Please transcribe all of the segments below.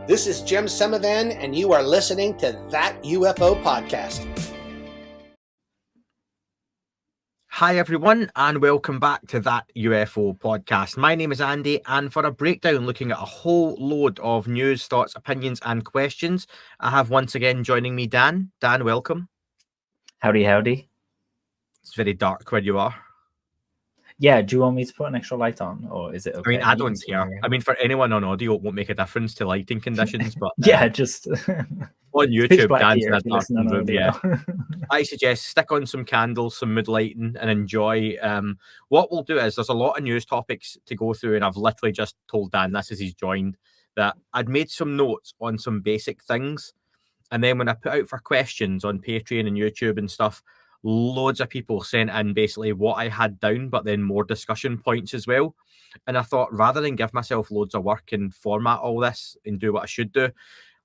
This is Jim Semivan, and you are listening to That UFO Podcast. Hi everyone, and welcome back to That UFO Podcast. My name is Andy, and for a breakdown looking at a whole load of news, thoughts, opinions, and questions, I have once again joining me Dan. Dan, welcome. Howdy, howdy. It's very dark where you are. Yeah, do you want me to put an extra light on, or is it okay? I mean, I don't care. I mean, for anyone on audio, it won't make a difference to lighting conditions, but yeah, just on YouTube, Dan's in a dark room. Yeah, I suggest stick on some candles, some mood lighting, and enjoy. What we'll do is there's a lot of news topics to go through, and I've literally just told Dan this as he's joined that I'd made some notes on some basic things, and then when I put out for questions on Patreon and YouTube and stuff, loads of people sent in basically what I had down, but then more discussion points as well. And I thought, rather than give myself loads of work and format all this and do what I should do,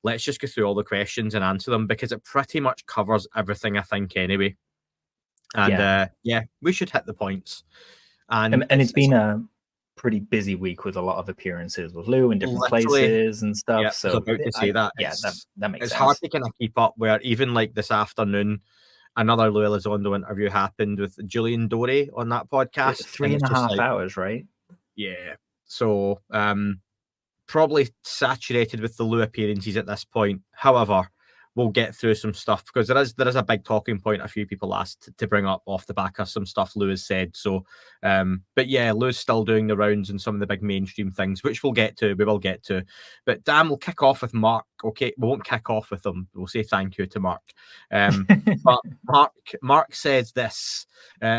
let's just go through all the questions and answer them, because it pretty much covers everything, I think, anyway. And yeah, we should hit the points. And it's been a pretty busy week with a lot of appearances with Lou in different places and stuff. Yeah, so I was about to say that. Yeah, that makes sense. It's hard to kind of keep up, where even like this afternoon, another Lou Elizondo interview happened with Julian Dorey on that podcast. 3.5 hours, right? Yeah. So probably saturated with the Lou appearances at this point. However, we'll get through some stuff, because there is a big talking point a few people asked to bring up off the back of some stuff Lou has said. So but yeah, Lou's still doing the rounds and some of the big mainstream things, which we will get to. But Dan, we'll kick off with Mark. Okay, we won't kick off with him. We'll say thank you to Mark. But Mark says this,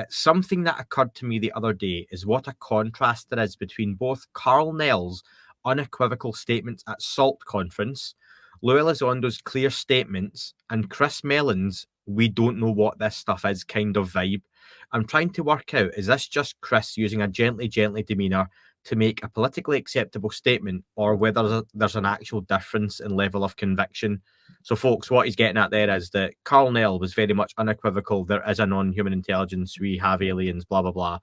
something that occurred to me the other day is what a contrast there is between both Carl Nell's unequivocal statements at SALT conference, Lou Elizondo's clear statements, and Chris Mellon's "we don't know what this stuff is" kind of vibe. I'm trying to work out, is this just Chris using a gently demeanor to make a politically acceptable statement, or whether there's an actual difference in level of conviction? So folks, what he's getting at there is that Carl Nell was very much unequivocal. There is a non-human intelligence. We have aliens, blah, blah, blah.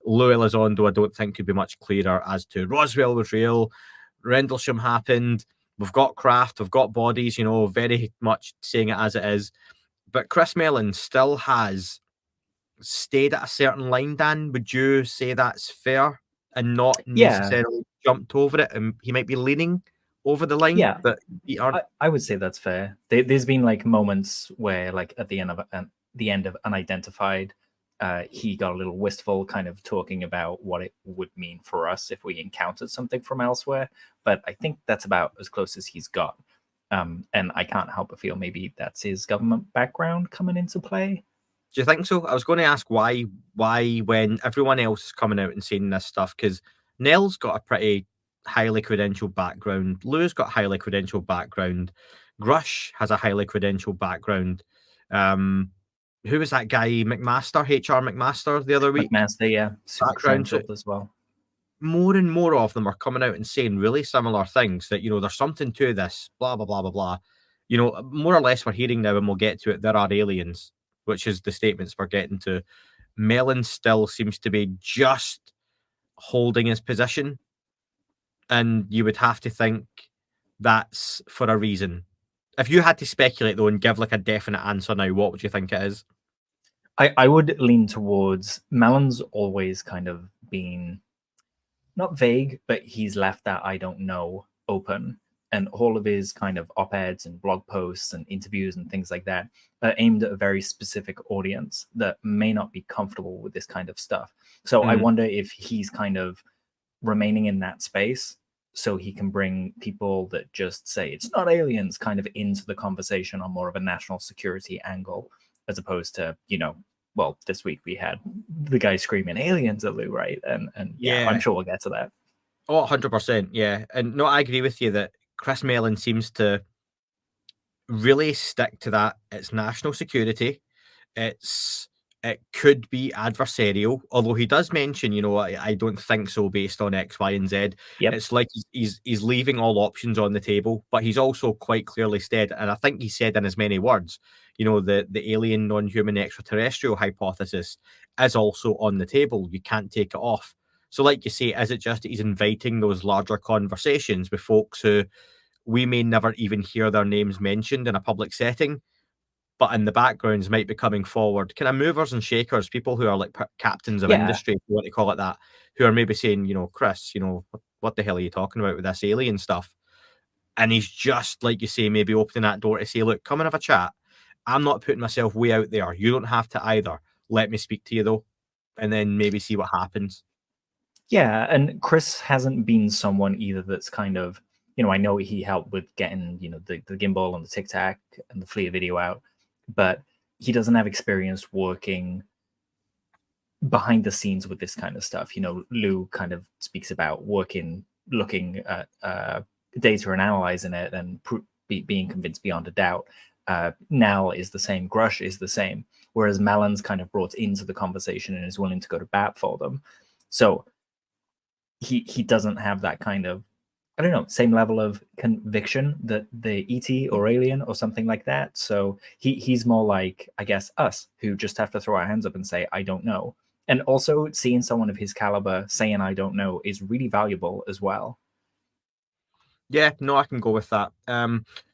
Lou Elizondo, I don't think, could be much clearer as to Roswell was real, Rendlesham happened, we've got craft, we've got bodies, very much saying it as it is. But Chris Mellon still has stayed at a certain line, Dan. Would you say that's fair and not necessarily jumped over it? And he might be leaning over the line. Yeah, but I would say that's fair. There's been like moments where, like at the end of Unidentified, he got a little wistful, kind of talking about what it would mean for us if we encountered something from elsewhere. But I think that's about as close as he's got. And I can't help but feel maybe that's his government background coming into play. Do you think so? I was going to ask why when everyone else is coming out and saying this stuff, because Nell's got a pretty highly credentialed background. Lou's got a highly credentialed background. Grusch has a highly credentialed background. Who was that guy, McMaster, HR McMaster, the other week? McMaster, yeah. Background as well. More and more of them are coming out and saying really similar things, that, there's something to this, blah, blah, blah, blah, blah. More or less we're hearing now, and we'll get to it, there are aliens, which is the statements we're getting to. Mellon still seems to be just holding his position, and you would have to think that's for a reason. If you had to speculate, though, and give like a definite answer now, what would you think it is? I would lean towards Mellon's always kind of been not vague, but he's left that "I don't know" open. And all of his kind of op-eds and blog posts and interviews and things like that are aimed at a very specific audience that may not be comfortable with this kind of stuff. So I wonder if he's kind of remaining in that space so he can bring people that just say it's not aliens kind of into the conversation on more of a national security angle, as opposed to, well, this week we had the guy screaming aliens at Lou, right? And yeah, I'm sure we'll get to that. Oh, 100%, yeah. And no, I agree with you that Chris Mellon seems to really stick to that. It's national security. It could be adversarial, although he does mention, I don't think so based on X, Y, and Z. Yep. It's like he's leaving all options on the table, but he's also quite clearly said, and I think he said in as many words, the alien, non-human, extraterrestrial hypothesis is also on the table. You can't take it off. So like you say, is it just that he's inviting those larger conversations with folks who we may never even hear their names mentioned in a public setting, but in the backgrounds might be coming forward, kind of movers and shakers, people who are like captains of Yeah. industry, if you want to call it that, who are maybe saying, Chris, what the hell are you talking about with this alien stuff? And he's just, like you say, maybe opening that door to say, look, come and have a chat. I'm not putting myself way out there. You don't have to either. Let me speak to you, though, and then maybe see what happens. Yeah, and Chris hasn't been someone either that's kind of, I know he helped with getting, the gimbal and the Tic Tac and the FLIR video out, but he doesn't have experience working behind the scenes with this kind of stuff. Lou kind of speaks about looking at data and analyzing it and being convinced beyond a doubt. Nell is the same, Grusch is the same, whereas Mellon's kind of brought into the conversation and is willing to go to bat for them. So he doesn't have that kind of, I don't know, same level of conviction that the ET or alien or something like that. So he's more like, I guess, us, who just have to throw our hands up and say, I don't know. And also seeing someone of his caliber saying, I don't know, is really valuable as well. Yeah, no, I can go with that.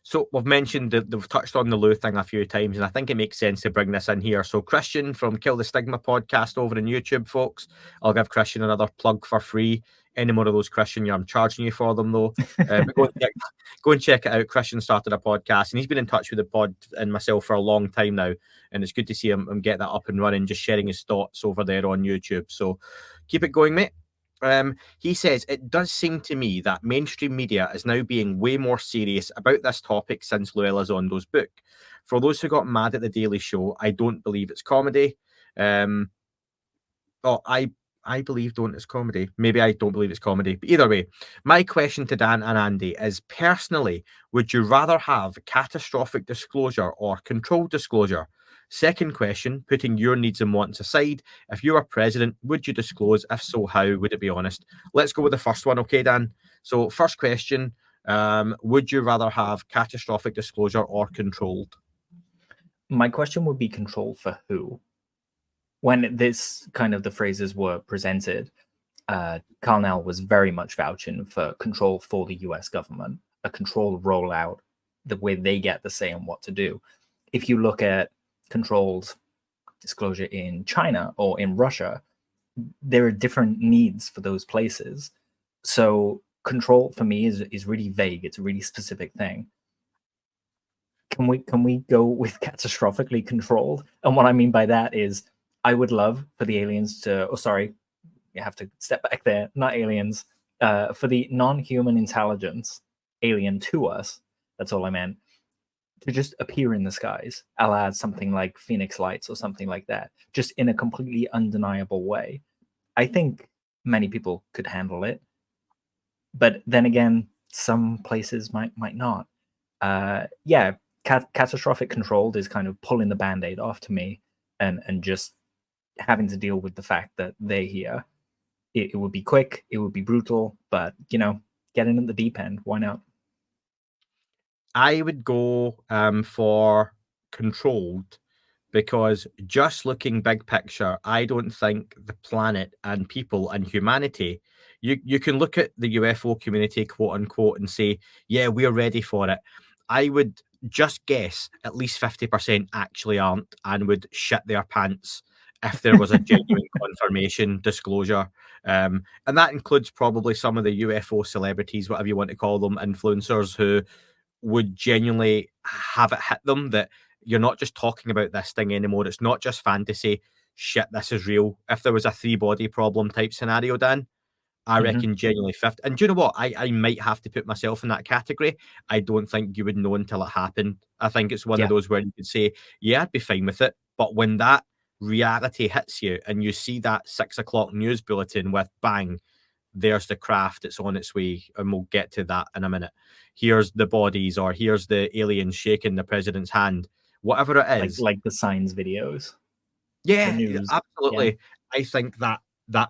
So we've mentioned that we've touched on the Lou thing a few times, and I think it makes sense to bring this in here. So Christian from Kill the Stigma podcast over on YouTube, folks. I'll give Christian another plug for free. Any more of those, Christian, I'm charging you for them, though. But go and check it out. Christian started a podcast, and he's been in touch with the pod and myself for a long time now, and it's good to see him get that up and running, just sharing his thoughts over there on YouTube. So keep it going, mate. He says, it does seem to me that mainstream media is now being way more serious about this topic since Lou Elizondo's book. For those who got mad at The Daily Show, I don't believe it's comedy. I believe it's comedy. Maybe I don't believe it's comedy. But either way, my question to Dan and Andy is, personally, would you rather have catastrophic disclosure or controlled disclosure? Second question, putting your needs and wants aside, if you were president, would you disclose? If so, how? Would it be honest? Let's go with the first one, okay, Dan? So first question, would you rather have catastrophic disclosure or controlled? My question would be controlled for who? When this kind of the phrases were presented, Carnell was very much vouching for control for the US government, a controlled rollout, the way they get the say on what to do. If you look at controlled disclosure in China or in Russia, there are different needs for those places. So control for me is really vague. It's a really specific thing. Can we go with catastrophically controlled? And what I mean by that is, I would love for the aliens to, you have to step back there, not aliens, for the non-human intelligence alien to us, that's all I meant, to just appear in the skies, a la something like Phoenix Lights or something like that, just in a completely undeniable way. I think many people could handle it, but then again, some places might not. Catastrophic controlled is kind of pulling the Band-Aid off to me, and just having to deal with the fact that they're here. It would be quick, it would be brutal, but get in at the deep end. Why not? I would go for controlled, because just looking big picture, I don't think the planet and people and humanity, you can look at the UFO community, quote unquote, and say, yeah, we're ready for it. I would just guess at least 50% actually aren't and would shit their pants if there was a genuine confirmation disclosure. And that includes probably some of the UFO celebrities, whatever you want to call them, influencers, who would genuinely have it hit them that you're not just talking about this thing anymore. It's not just fantasy. Shit, this is real. If there was a 3-body problem type scenario, Dan, I reckon genuinely 50. And do you know what? I might have to put myself in that category. I don't think you would know until it happened. I think it's one of those where you could say, yeah, I'd be fine with it. But when that reality hits you and you see that 6 o'clock news bulletin with bang, there's the craft, it's on its way, and we'll get to that in a minute. Here's the bodies, or here's the aliens shaking the president's hand, whatever it is. Like the signs videos. Yeah, absolutely. Yeah. I think that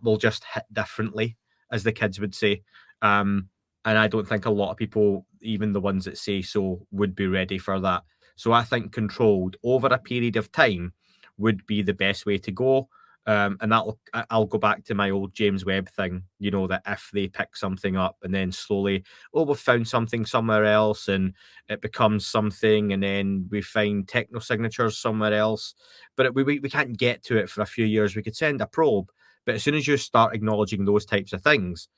will just hit differently, as the kids would say. And I don't think a lot of people, even the ones that say so, would be ready for that. So I think controlled over a period of time would be the best way to go. And I'll go back to my old James Webb thing, that if they pick something up and then slowly, we've found something somewhere else and it becomes something, and then we find technosignatures somewhere else, but we can't get to it for a few years. We could send a probe, but as soon as you start acknowledging those types of things,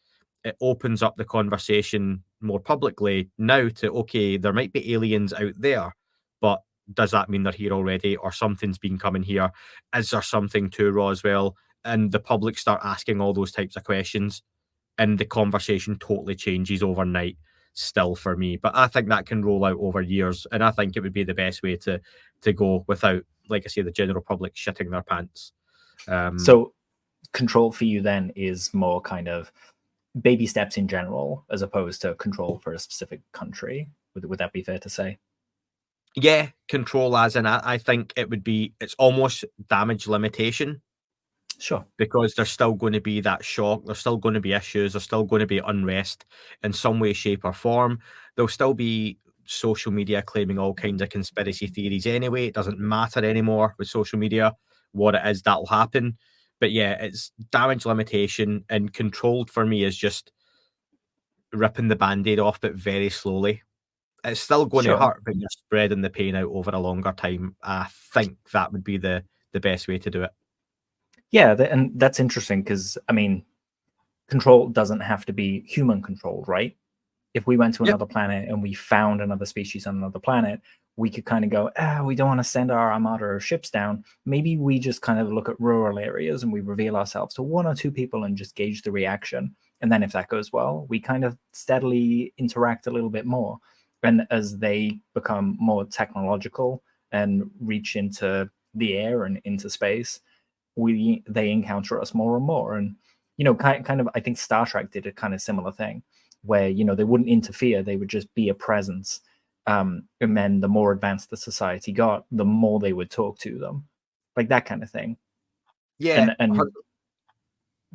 it opens up the conversation more publicly now to, okay, there might be aliens out there, but does that mean they're here already, or something's been coming here? Is there something to Roswell? And the public start asking all those types of questions, and the conversation totally changes overnight still for me. But I think that can roll out over years, and I think it would be the best way to go without, like I say, the general public shitting their pants. So control for you then is more kind of baby steps in general, as opposed to control for a specific country. Would that be fair to say? Yeah, control as in, I think it's almost damage limitation. Sure. Because there's still going to be that shock, there's still going to be issues, there's still going to be unrest in some way, shape, or form. There'll still be social media claiming all kinds of conspiracy theories anyway. It doesn't matter anymore with social media what it is that'll happen. But yeah, it's damage limitation, and controlled for me is just ripping the band-aid off, but very slowly. It's still going to hurt, but you're spreading the pain out over a longer time. I think that would be the best way to do it. Yeah, and that's interesting because, I mean, control doesn't have to be human controlled, right? If we went to another planet and we found another species on another planet, we could kind of go, we don't want to send our armada of ships down. Maybe we just kind of look at rural areas and we reveal ourselves to one or two people and just gauge the reaction. And then if that goes well, we kind of steadily interact a little bit more. And as they become more technological and reach into the air and into space, they encounter us more and more. And kind of I think Star Trek did a kind of similar thing where they wouldn't interfere, they would just be a presence, and then the more advanced the society got, the more they would talk to them, like that kind of thing. And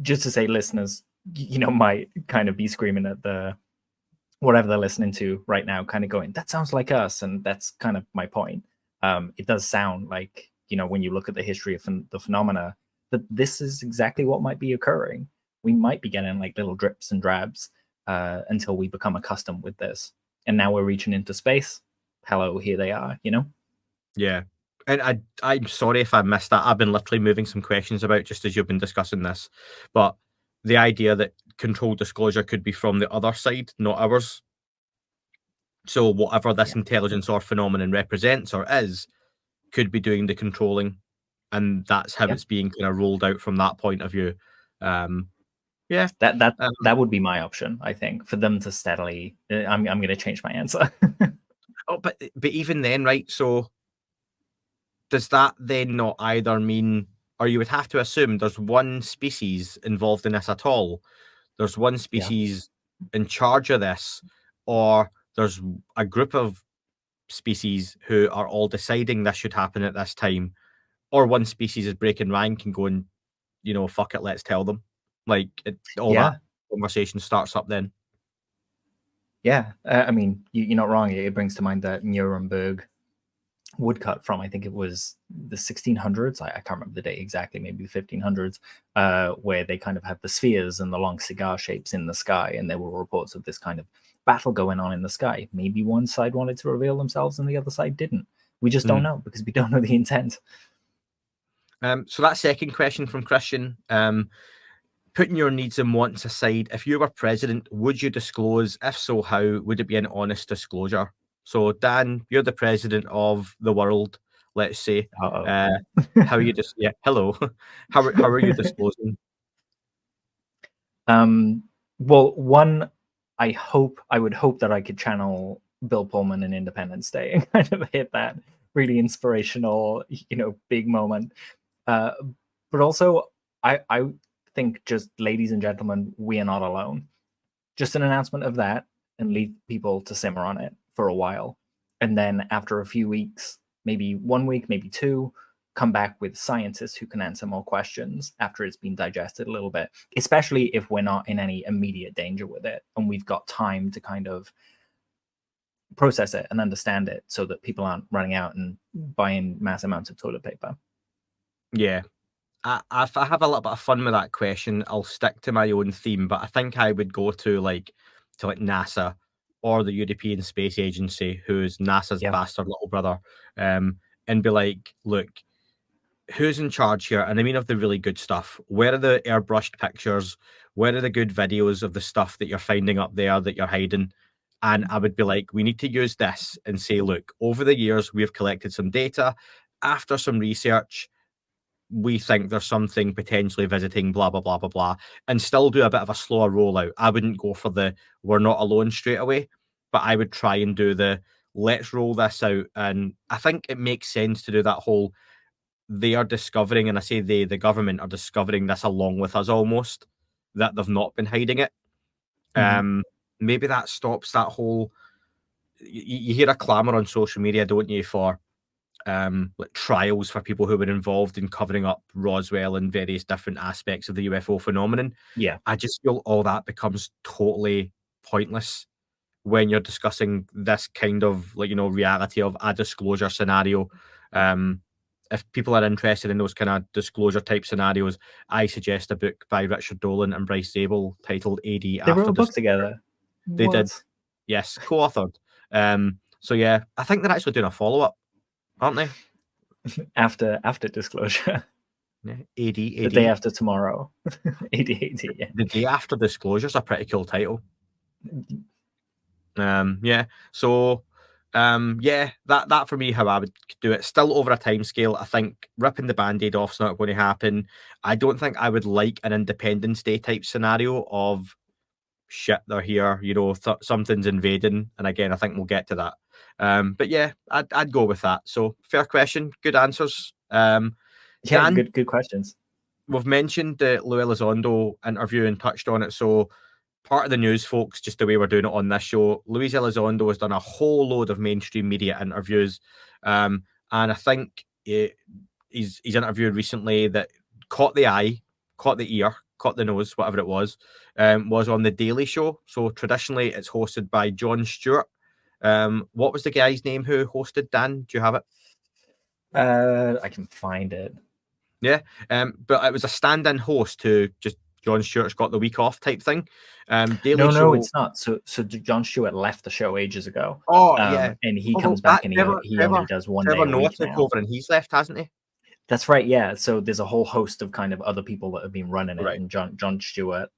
just to say, listeners might kind of be screaming at the whatever they're listening to right now, kind of going, that sounds like us. And that's kind of my point. It does sound like, when you look at the history of the phenomena, that this is exactly what might be occurring. We might be getting like little drips and drabs until we become accustomed with this. And now we're reaching into space. Hello, here they are, Yeah. And I'm sorry if I missed that. I've been literally moving some questions about just as you've been discussing this. But the idea that controlled disclosure could be from the other side, not ours. So whatever this intelligence or phenomenon represents or is, could be doing the controlling, and that's how it's being kind of rolled out from that point of view. That would be my option, I think, for them to steadily. I'm going to change my answer. but even then, right? So does that then not either mean, or you would have to assume there's one species involved in this at all? There's one species in charge of this, or there's a group of species who are all deciding this should happen at this time, or one species is breaking rank and going, fuck it, let's tell them. Like that conversation starts up then. Yeah, I mean, you're not wrong. It brings to mind that Nuremberg woodcut from, I think it was the 1600s. I can't remember the date exactly, maybe the 1500s, where they kind of had the spheres and the long cigar shapes in the sky, and there were reports of this kind of battle going on in the sky. Maybe one side wanted to reveal themselves and the other side didn't. We just don't know because we don't know the intent. So that second question from Christian, putting your needs and wants aside, if you were president, would you disclose? If so, how? Would it be an honest disclosure? So Dan, you're the president of the world, let's say. How are you just hello. How are you disclosing? Well, one, I would hope that I could channel Bill Pullman in Independence Day and kind of hit that really inspirational, big moment. But also, I think, just ladies and gentlemen, we are not alone. Just an announcement of that and leave people to simmer on it for a while. And then after a few weeks, maybe 1 week, maybe two, come back with scientists who can answer more questions after it's been digested a little bit, especially if we're not in any immediate danger with it and we've got time to kind of process it and understand it so that people aren't running out and buying mass amounts of toilet paper. Yeah. if I have a little bit of fun with that question, I'll stick to my own theme, but I think I would go to NASA or the European Space Agency, who's NASA's Yeah. bastard little brother, and be like, look, who's in charge here? And I mean of the really good stuff. Where are the airbrushed pictures? Where are the good videos of the stuff that you're finding up there that you're hiding? And I would be like, we need to use this and say, look, over the years, we've collected some data. After some research, we think there's something potentially visiting, blah, blah, blah, blah, blah, and still do a bit of a slower rollout. I wouldn't go for the we're not alone straight away, but I would try and do the let's roll this out. And I think it makes sense to do that whole they are discovering, and I say they, the government are discovering this along with us almost, that they've not been hiding it. Maybe that stops that whole. You hear a clamour on social media, don't you, for like trials for people who were involved in covering up Roswell and various different aspects of the UFO phenomenon. Yeah. I just feel all that becomes totally pointless when you're discussing this kind of reality of a disclosure scenario. If people are interested in those kind of disclosure type scenarios, I suggest a book by Richard Dolan and Bryce Zabel titled AD They After wrote a book Disclosure. together. They did. Yes, co-authored. So yeah, I think they're actually doing a follow-up, aren't they? After Disclosure. Yeah, AD. The day after tomorrow. AD, yeah. The Day After Disclosure is a pretty cool title. Yeah. So yeah, that for me, how I would do it. Still over a time scale. I think ripping the band-aid off's not going to happen. I don't think I would like an Independence Day type scenario of shit, they're here, something's invading. And again, I think we'll get to that. But yeah, I'd go with that. So fair question, good answers. Yeah, Dan, good questions. We've mentioned the Lou Elizondo interview and touched on it. So part of the news, folks, just the way we're doing it on this show, Luis Elizondo has done a whole load of mainstream media interviews. And I think he's interviewed recently that caught the eye, caught the ear, caught the nose, whatever it was on The Daily Show. So traditionally it's hosted by Jon Stewart. What was the guy's name who hosted, Dan? Do you have it? I can find it. Yeah, but it was a stand-in host who just Jon Stewart's got the week off type thing. Daily Show... No, it's not. So Jon Stewart left the show ages ago. Oh, yeah. And he comes back and he only does one day a week now. Over and he's left, hasn't he? That's right, yeah. So there's a whole host of kind of other people that have been running it. Right. And Jon Stewart,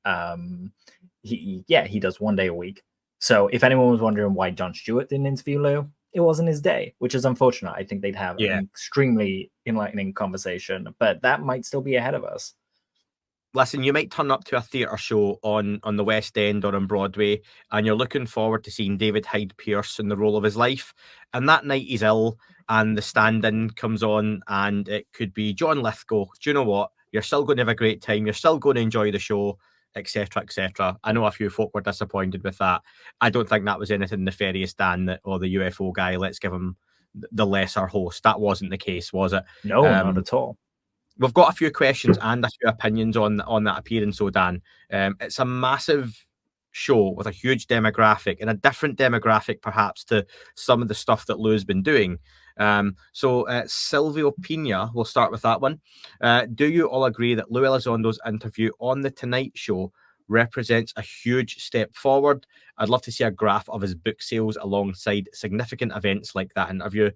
he does one day a week. So if anyone was wondering why Jon Stewart didn't interview Lou, it wasn't his day, which is unfortunate. I think they'd have an extremely enlightening conversation, but that might still be ahead of us. Listen, you might turn up to a theatre show on the West End or on Broadway, and you're looking forward to seeing David Hyde Pierce in the role of his life. And that night he's ill, and the stand-in comes on, and it could be John Lithgow. Do you know what? You're still going to have a great time. You're still going to enjoy the show, etc., etc. I know a few folk were disappointed with that. I don't think that was anything nefarious, Dan, the UFO guy, let's give him the lesser host. That wasn't the case, was it? No, not at all. We've got a few questions and a few opinions on that appearance, so Dan. It's a massive show with a huge demographic and a different demographic perhaps to some of the stuff that Lou's been doing. So Silvio Pina, we'll start with that one. Do you all agree that Lou Elizondo's interview on The Tonight Show represents a huge step forward? I'd love to see a graph of his book sales alongside significant events like that interview.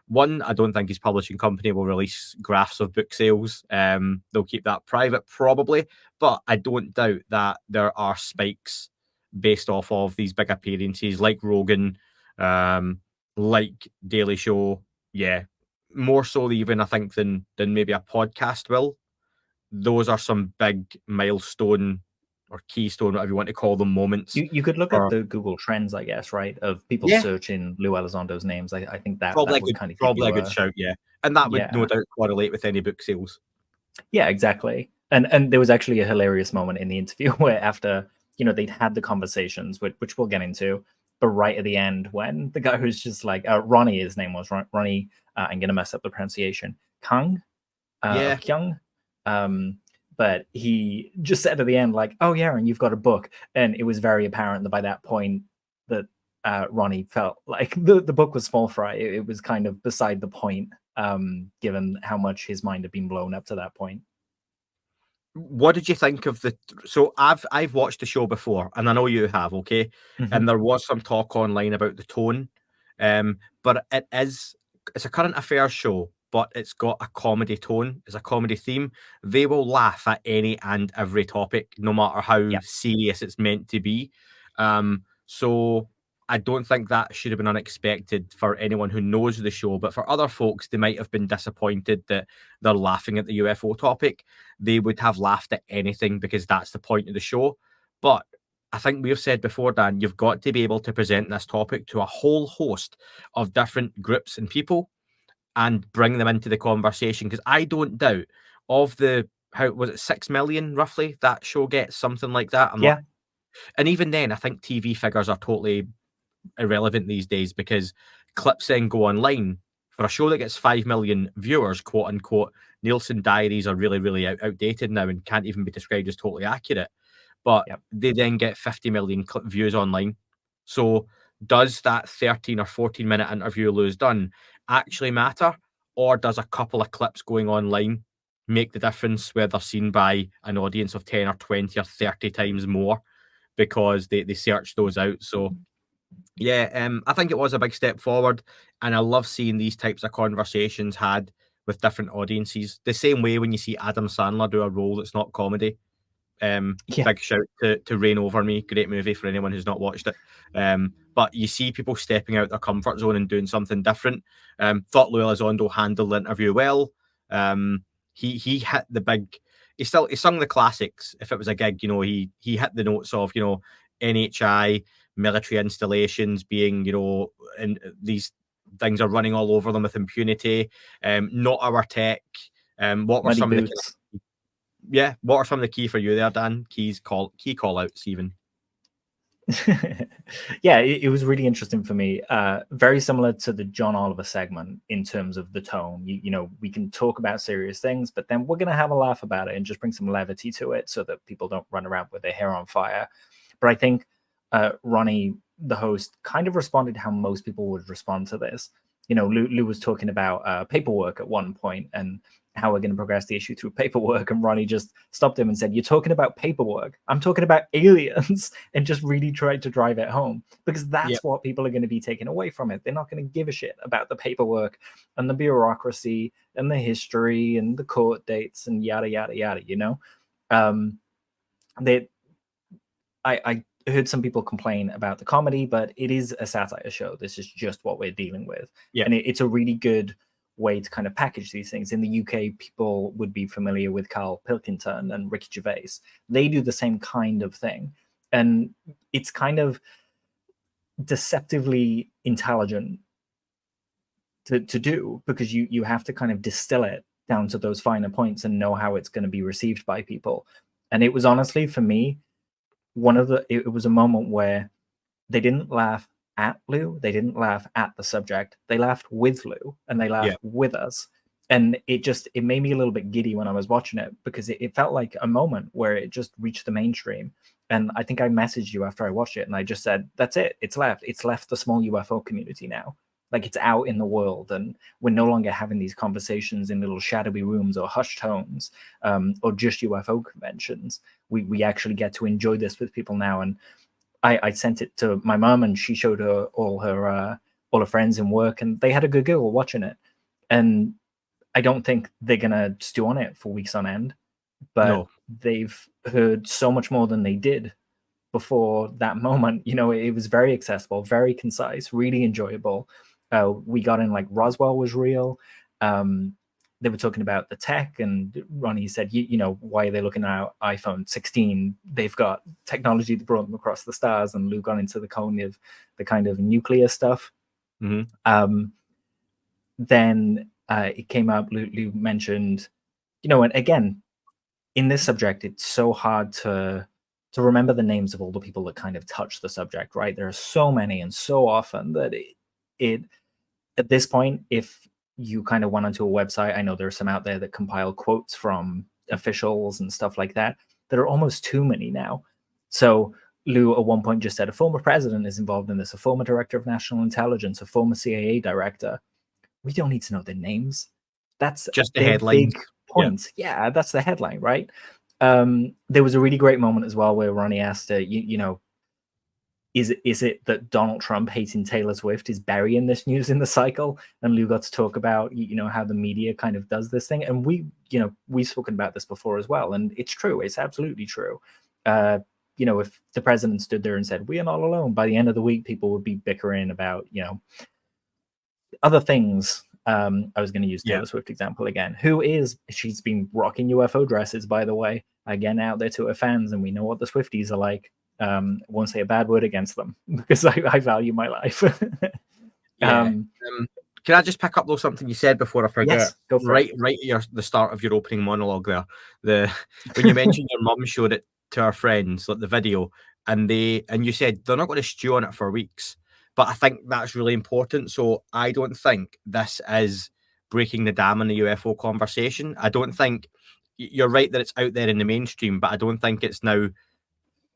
One, I don't think his publishing company will release graphs of book sales. They'll keep that private probably, but I don't doubt that there are spikes based off of these big appearances like Rogan, like Daily Show. Yeah, more so even I think than maybe a podcast will. Those are some big milestone or keystone, whatever you want to call them, moments. You could look at the Google Trends, I guess, right? Of people searching Lou Elizondo's names. I think that probably would kind of probably a good shout, yeah. And that would no doubt correlate with any book sales. Yeah, exactly. And there was actually a hilarious moment in the interview where after, they'd had the conversations, which we'll get into, but right at the end when the guy who's just like, Ronnie, his name was Ronnie, I'm going to mess up the pronunciation, Kyung, but he just said at the end, like, oh yeah, and you've got a book. And it was very apparent that by that point that Ronnie felt like the book was small fry. It was kind of beside the point, given how much his mind had been blown up to that point. what did you think of the? So I've watched the show before, and I know you have. Okay, and there was some talk online about the tone, but it's a current affairs show, but it's got a comedy tone. It's a comedy theme. They will laugh at any and every topic, no matter how serious it's meant to be. So I don't think that should have been unexpected for anyone who knows the show, but for other folks, they might have been disappointed that they're laughing at the UFO topic. They would have laughed at anything because that's the point of the show. But I think we've said before, Dan, you've got to be able to present this topic to a whole host of different groups and people and bring them into the conversation. Because I don't doubt of the, how was it, 6 million roughly that show gets, something like that. And even then, I think TV figures are totally irrelevant these days because clips then go online for a show that gets 5 million viewers, quote unquote. Nielsen diaries are really, really outdated now and can't even be described as totally accurate. But they then get 50 million views online. So does that 13 or 14 minute interview Lou's done actually matter? Or does a couple of clips going online make the difference where they're seen by an audience of 10 or 20 or 30 times more because they search those out? So yeah, I think it was a big step forward, and I love seeing these types of conversations had with different audiences. The same way when you see Adam Sandler do a role that's not comedy. Big shout to Reign Over Me, great movie for anyone who's not watched it. But you see people stepping out their comfort zone and doing something different. Thought Lou Elizondo handled the interview well. He hit the big. He sung the classics. If it was a gig, he hit the notes of NHI, military installations being, and these things are running all over them with impunity. Not our tech. What were some of the what are some of the key for you there, Dan? Key call outs even. Yeah, it was really interesting for me. Very similar to the John Oliver segment in terms of the tone. We can talk about serious things, but then we're going to have a laugh about it and just bring some levity to it so that people don't run around with their hair on fire. But I think Ronnie, the host, kind of responded how most people would respond to this. Lou was talking about paperwork at one point and how we're going to progress the issue through paperwork. And Ronnie just stopped him and said, "You're talking about paperwork. I'm talking about aliens," and just really tried to drive it home because that's what people are going to be taking away from it. They're not going to give a shit about the paperwork and the bureaucracy and the history and the court dates and yada, yada, yada, I heard some people complain about the comedy, but it is a satire show. This is just what we're dealing with. And it's a really good way to kind of package these things. In the UK, people would be familiar with Carl Pilkington and Ricky Gervais. They do the same kind of thing. And it's kind of deceptively intelligent to do because you have to kind of distill it down to those finer points and know how it's going to be received by people. And it was honestly, for me, it was a moment where they didn't laugh at Lou, they didn't laugh at the subject, they laughed with Lou and they laughed with us. And it made me a little bit giddy when I was watching it because it felt like a moment where it just reached the mainstream. And I think I messaged you after I watched it and I just said, that's it, it's left the small UFO community now. Like, it's out in the world and we're no longer having these conversations in little shadowy rooms or hushed tones or just UFO conventions. We actually get to enjoy this with people now. And I sent it to my mom and she showed her all her friends in work and they had a good giggle watching it. And I don't think they're going to stew on it for weeks on end, but they've heard so much more than they did before that moment. It was very accessible, very concise, really enjoyable. We got in like Roswell was real. They were talking about the tech, and Ronnie said, why are they looking at iPhone 16? They've got technology that brought them across the stars. And Lou got into the kind of nuclear stuff. Mm-hmm. Then it came up, Lou mentioned, and again, in this subject, it's so hard to remember the names of all the people that kind of touch the subject, right? There are so many and so often that it at this point, if you kind of went onto a website, I know there are some out there that compile quotes from officials and stuff like that. There are almost too many now. So Lou at one point just said a former president is involved in this, a former director of national intelligence, a former CIA director. We don't need to know their names. That's just the headline. Big point. Yeah, that's the headline, right? There was a really great moment as well where Ronnie asked her, you know, is it that Donald Trump hating Taylor Swift is burying this news in the cycle? And Lou got to talk about, you know, how the media kind of does this thing. And we've spoken about this before as well. And it's true. It's absolutely true. You know, if the president stood there and said, we are not alone, by the end of the week, people would be bickering about, you know, other things. I was going to use Taylor Swift example again. She's been rocking UFO dresses, by the way, again, out there to her fans. And we know what the Swifties are like. Won't say a bad word against them because I value my life. Can I just pick up though something you said before I forget? Yes, go for it. Right at the start of your opening monologue there. When you mentioned your mum showed it to her friends, like the video, and you said they're not going to stew on it for weeks. But I think that's really important. So I don't think this is breaking the dam in the UFO conversation. I don't think you're right that it's out there in the mainstream, but I don't think it's now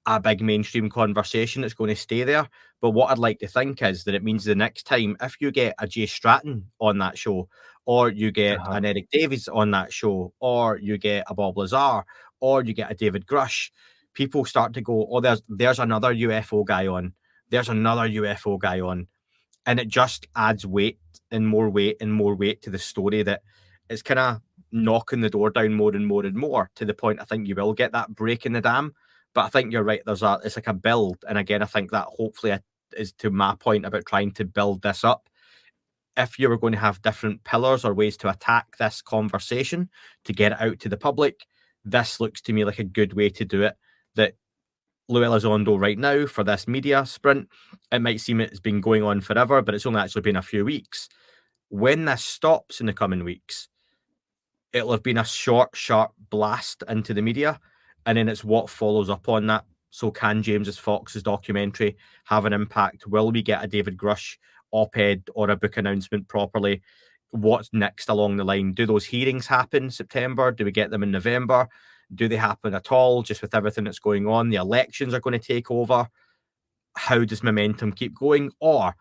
a big mainstream conversation that's going to stay there. But what I'd like to think is that it means the next time, if you get a Jay Stratton on that show, or you get an Eric Davies on that show, or you get a Bob Lazar, or you get a David Grusch, people start to go, oh, there's another UFO guy on. There's another UFO guy on. And it just adds weight and more weight and more weight to the story that it's kind of knocking the door down more and more and more to the point I think you will get that break in the dam. But I think you're right. It's like a build. And again, I think that hopefully is to my point about trying to build this up. If you were going to have different pillars or ways to attack this conversation to get it out to the public, this looks to me like a good way to do it. That Lou Elizondo right now for this media sprint, it might seem it's been going on forever, but it's only actually been a few weeks. When this stops in the coming weeks, it'll have been a short, sharp blast into the media. And then it's what follows up on that. So can James Fox's documentary have an impact? Will we get a David Grusch op-ed or a book announcement properly? What's next along the line? Do those hearings happen September? Do we get them in November? Do they happen at all? Just with everything that's going on, the elections are going to take over. How does momentum keep going? Or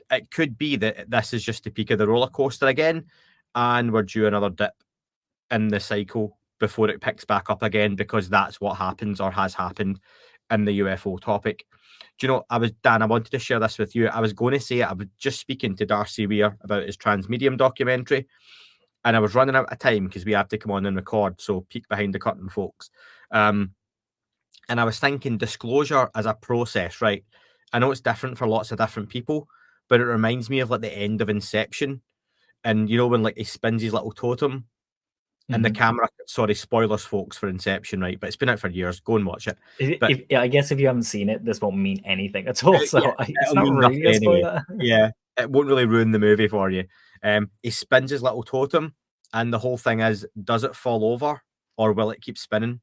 it could be that this is just the peak of the roller coaster again, and we're due another dip in the cycle before it picks back up again, because that's what happens or has happened in the UFO topic. Do you know, Dan, I wanted to share this with you. I was going to say, I was just speaking to Darcy Weir about his Transmedium documentary, and I was running out of time because we have to come on and record, so peek behind the curtain, folks. And I was thinking disclosure as a process, right? I know it's different for lots of different people, but it reminds me of like the end of Inception. And you know, when like he spins his little totem, and the camera, sorry, spoilers, folks, for Inception, right? But it's been out for years. Go and watch it. I guess if you haven't seen it, this won't mean anything at all. So it's not really a spoiler. Anyway. Yeah, it won't really ruin the movie for you. He spins his little totem, and the whole thing is, does it fall over or will it keep spinning?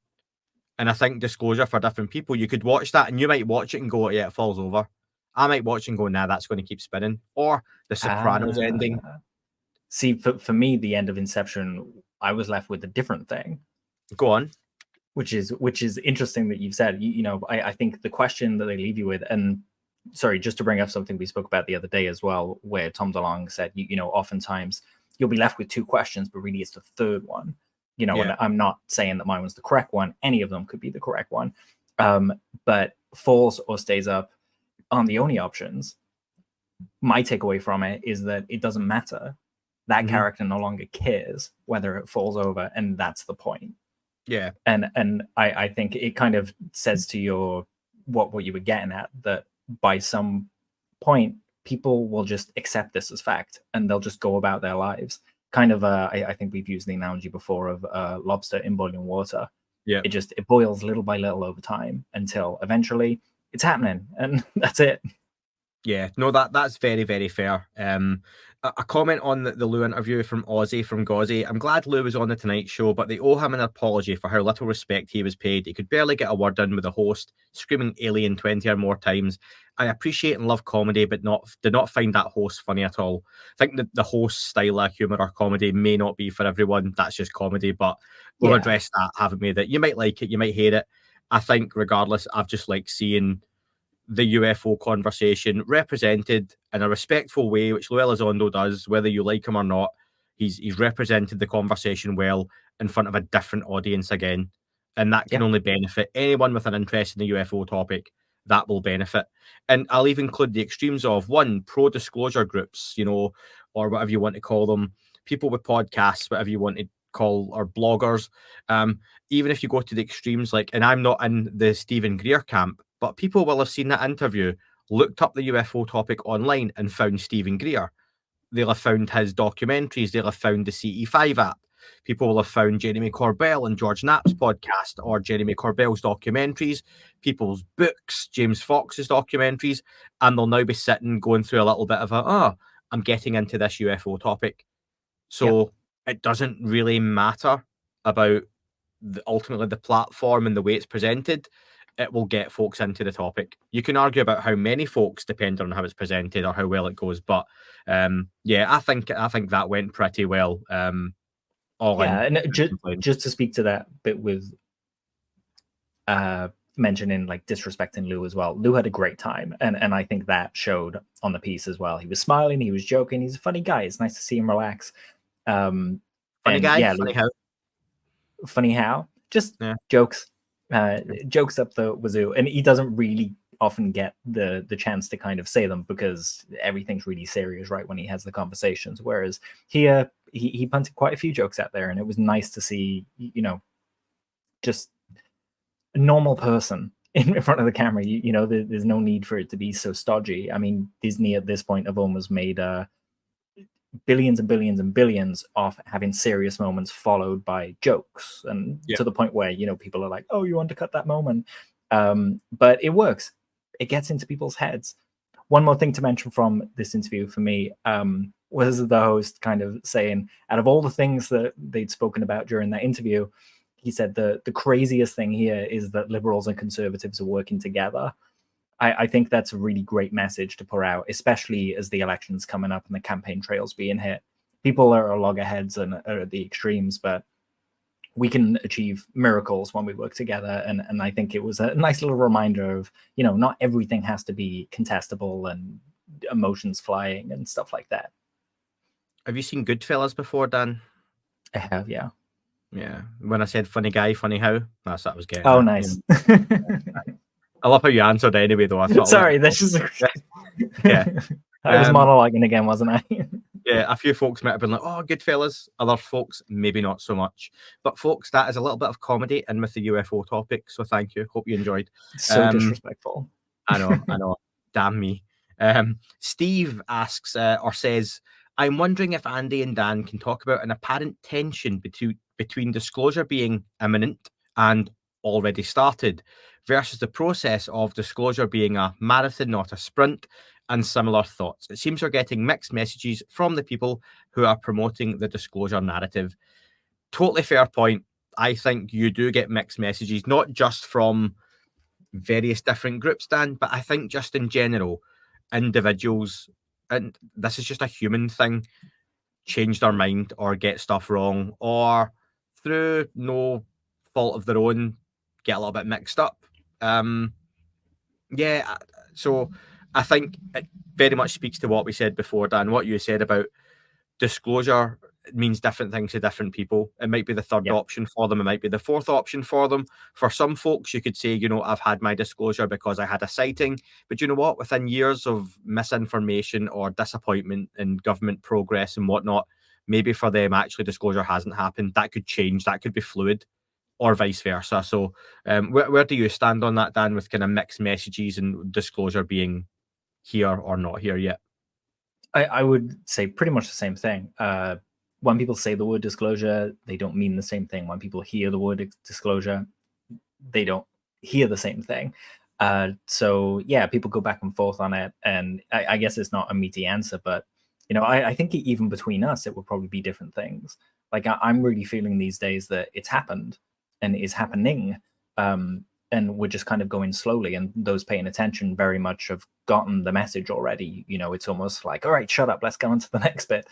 And I think disclosure for different people, you could watch that and you might watch it and go, yeah, it falls over. I might watch and go, nah, that's going to keep spinning. Or the Sopranos ending. See, for me, the end of Inception, I was left with a different thing. Go on. Which is interesting that you've said. You know, I think the question that they leave you with, and sorry, just to bring up something we spoke about the other day as well, where Tom DeLonge said, you know, oftentimes you'll be left with two questions, but really it's the third one. You know, and I'm not saying that mine was the correct one. Any of them could be the correct one. But falls or stays up on the only options. My takeaway from it is that it doesn't matter. That character no longer cares whether it falls over, and that's the point. Yeah. And I think it kind of says to your what you were getting at, that by some point people will just accept this as fact and they'll just go about their lives. Kind of I think we've used the analogy before of lobster in boiling water. Yeah. It boils little by little over time until eventually it's happening, and that's it. Yeah, no, that's very, very fair. A comment on the Lou interview from Ozzy from Gauzy. I'm glad Lou was on the Tonight Show, but they owe him an apology for how little respect he was paid. He could barely get a word in with the host, screaming alien 20 or more times. I appreciate and love comedy, but did not find that host funny at all. I think that the host's style of humour or comedy may not be for everyone. That's just comedy, but we've addressed that, haven't we? That you might like it, you might hate it. I think regardless, I've just liked seeing the UFO conversation represented in a respectful way, which Lou Elizondo does, whether you like him or not. He's represented the conversation well in front of a different audience again. and that can only benefit anyone with an interest in the UFO topic. That will benefit. And I'll even include the extremes of one, pro-disclosure groups, you know, or whatever you want to call them, people with podcasts, whatever you want to call, or bloggers. Even if you go to the extremes, like, and I'm not in the Stephen Greer camp, but people will have seen that interview, looked up the UFO topic online and found Stephen Greer. They'll have found his documentaries. They'll have found the CE5 app. People will have found Jeremy Corbell and George Knapp's podcast, or Jeremy Corbell's documentaries, people's books, James Fox's documentaries, and they'll now be sitting going through a little bit of I'm getting into this UFO topic. So it doesn't really matter about ultimately the platform and the way it's presented. It will get folks into the topic. You can argue about how many folks, depending on how it's presented or how well it goes, but I think that went pretty well. And just to speak to that bit with mentioning like disrespecting Lou as well. Lou had a great time, and I think that showed on the piece as well. He was smiling, he was joking, he's a funny guy. It's nice to see him relax. Funny guy, yeah, funny how? Just jokes. Jokes up the wazoo, and he doesn't really often get the chance to kind of say them because everything's really serious right when he has the conversations, whereas here he punted quite a few jokes out there, and it was nice to see, you know, just a normal person in front of the camera. You know, there's no need for it to be so stodgy. I mean, Disney at this point have almost made billions and billions and billions of having serious moments followed by jokes, and to the point where, you know, people are like, oh, you undercut that moment. But it works. It gets into people's heads. One more thing to mention from this interview for me was the host kind of saying, out of all the things that they'd spoken about during that interview, he said the craziest thing here is that liberals and conservatives are working together. I think that's a really great message to put out, especially as the election's coming up and the campaign trail's being hit. People are a loggerheads and are at the extremes, but we can achieve miracles when we work together. And I think it was a nice little reminder of, you know, not everything has to be contestable and emotions flying and stuff like that. Have you seen Goodfellas before, Dan? I have, yeah. Yeah. When I said funny guy, funny how, that's what I was getting. Oh, nice. I love how you answered anyway, though. I thought, sorry, that's just yeah. I was monologuing again, wasn't I? Yeah, a few folks might have been like, oh, Goodfellas. Other folks, maybe not so much. But folks, that is a little bit of comedy in with the UFO topic. So thank you. Hope you enjoyed. So disrespectful. I know. Damn me. Steve asks or says, I'm wondering if Andy and Dan can talk about an apparent tension between disclosure being imminent and already started versus the process of disclosure being a marathon, not a sprint, and similar thoughts. It seems we're getting mixed messages from the people who are promoting the disclosure narrative. Totally fair point. I think you do get mixed messages, not just from various different groups, Dan, but I think just in general, individuals, and this is just a human thing, change their mind or get stuff wrong, or through no fault of their own, get a little bit mixed up. So I think it very much speaks to what we said before, Dan, what you said about disclosure means different things to different people. It might be the third option for them. It might be the fourth option for them. For some folks, you could say, you know, I've had my disclosure because I had a sighting. But you know what? Within years of misinformation or disappointment in government progress and whatnot, maybe for them, actually, disclosure hasn't happened. That could change. That could be fluid, or vice versa. So where do you stand on that, Dan, with kind of mixed messages and disclosure being here or not here yet? I would say pretty much the same thing. When people say the word disclosure, they don't mean the same thing. When people hear the word disclosure, they don't hear the same thing. So yeah, people go back and forth on it. And I guess it's not a meaty answer, but you know, I think even between us, it will probably be different things. Like I'm really feeling these days that it's happened and is happening. And we're just kind of going slowly, and those paying attention very much have gotten the message already. You know, it's almost like, all right, shut up, let's go on to the next bit.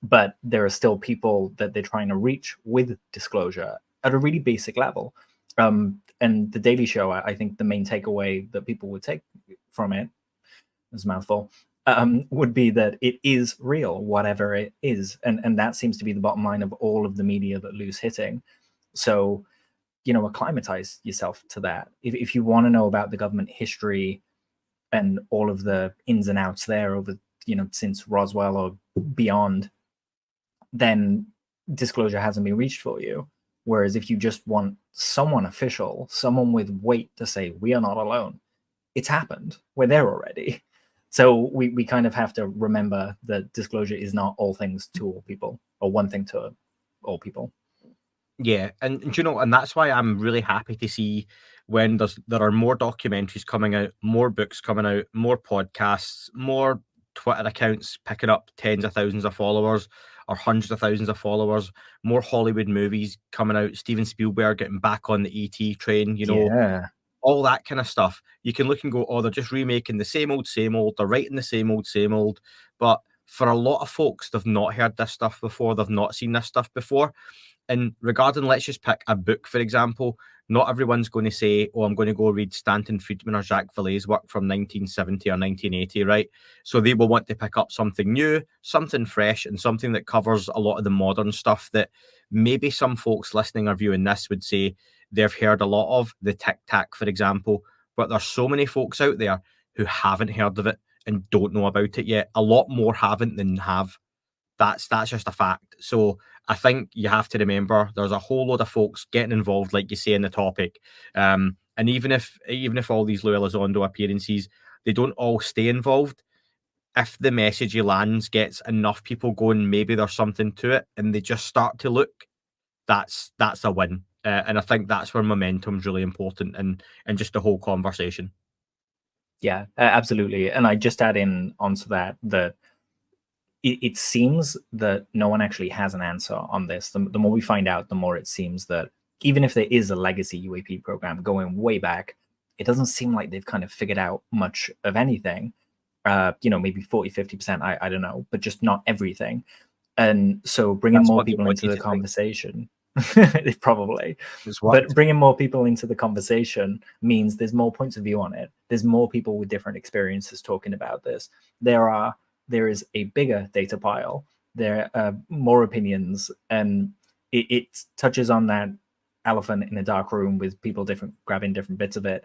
But there are still people that they're trying to reach with disclosure at a really basic level. And the Daily Show, I think the main takeaway that people would take from it, is a mouthful, would be that it is real, whatever it is. And that seems to be the bottom line of all of the media that Lou's hitting. So acclimatize yourself to that. If you want to know about the government history and all of the ins and outs there over, since Roswell or beyond, then disclosure hasn't been reached for you. Whereas if you just want someone official, someone with weight to say, we are not alone, it's happened. We're there already. So we kind of have to remember that disclosure is not all things to all people, or one thing to all people. Yeah, and and that's why I'm really happy to see when there are more documentaries coming out, more books coming out, more podcasts, more Twitter accounts picking up tens of thousands of followers or hundreds of thousands of followers, more Hollywood movies coming out, Steven Spielberg getting back on the ET train, all that kind of stuff. You can look and go, oh, they're just remaking the same old, they're writing the same old, but for a lot of folks, they've not heard this stuff before, they've not seen this stuff before. And regarding, let's just pick a book, for example, not everyone's going to say, oh, I'm going to go read Stanton Friedman or Jacques Vallée's work from 1970 or 1980, right? So they will want to pick up something new, something fresh, and something that covers a lot of the modern stuff that maybe some folks listening or viewing this would say they've heard a lot of, the Tic Tac, for example. But there's so many folks out there who haven't heard of it and don't know about it yet. A lot more haven't than have. That's just a fact. So I think you have to remember there's a whole load of folks getting involved, like you say, in the topic. And even if all these Lou Elizondo appearances, they don't all stay involved, if the message he lands gets enough people going, maybe there's something to it, and they just start to look, that's a win. And I think that's where momentum's really important and just the whole conversation. Yeah, absolutely. And I just add in onto that it seems that no one actually has an answer on this. The more we find out, the more it seems that even if there is a legacy UAP program going way back, it doesn't seem like they've kind of figured out much of anything. Maybe 40-50%, I don't know, but just not everything. And so bringing more people into the conversation, probably, but bringing more people into the conversation means there's more points of view on it. There's more people with different experiences talking about this. There is a bigger data pile. There are more opinions, and it touches on that elephant in a dark room with people grabbing different bits of it.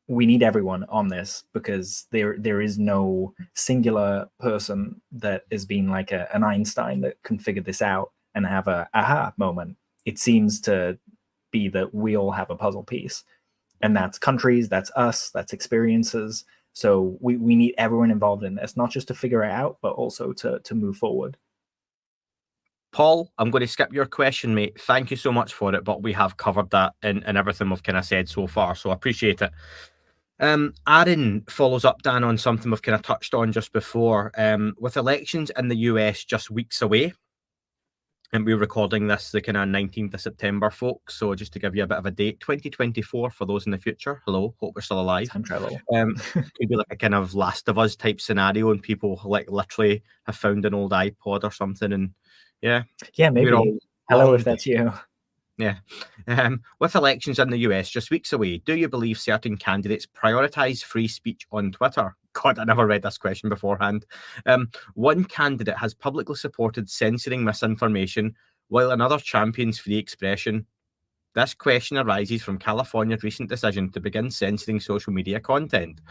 We need everyone on this because there is no singular person that has been like an Einstein that can figure this out and have a aha moment. It seems to be that we all have a puzzle piece, and that's countries, that's us, that's experiences. So we need everyone involved in this, not just to figure it out, but also to move forward. Paul, I'm going to skip your question, mate. Thank you so much for it, but we have covered that in everything we've kind of said so far, so I appreciate it. Aaron follows up, Dan, on something we've kind of touched on just before. With elections in the US just weeks away, and we're recording this the kind of 19th of September, folks. So just to give you a bit of a date, 2024 for those in the future. Hello, hope we're still alive. Time travel. Could be like a kind of Last of Us type scenario, and people like literally have found an old iPod or something, and yeah, maybe. Hello, if that's you. Yeah. With elections in the US just weeks away, do you believe certain candidates prioritize free speech on Twitter? God, I never read this question beforehand. One candidate has publicly supported censoring misinformation, while another champions free expression. This question arises from California's recent decision to begin censoring social media content.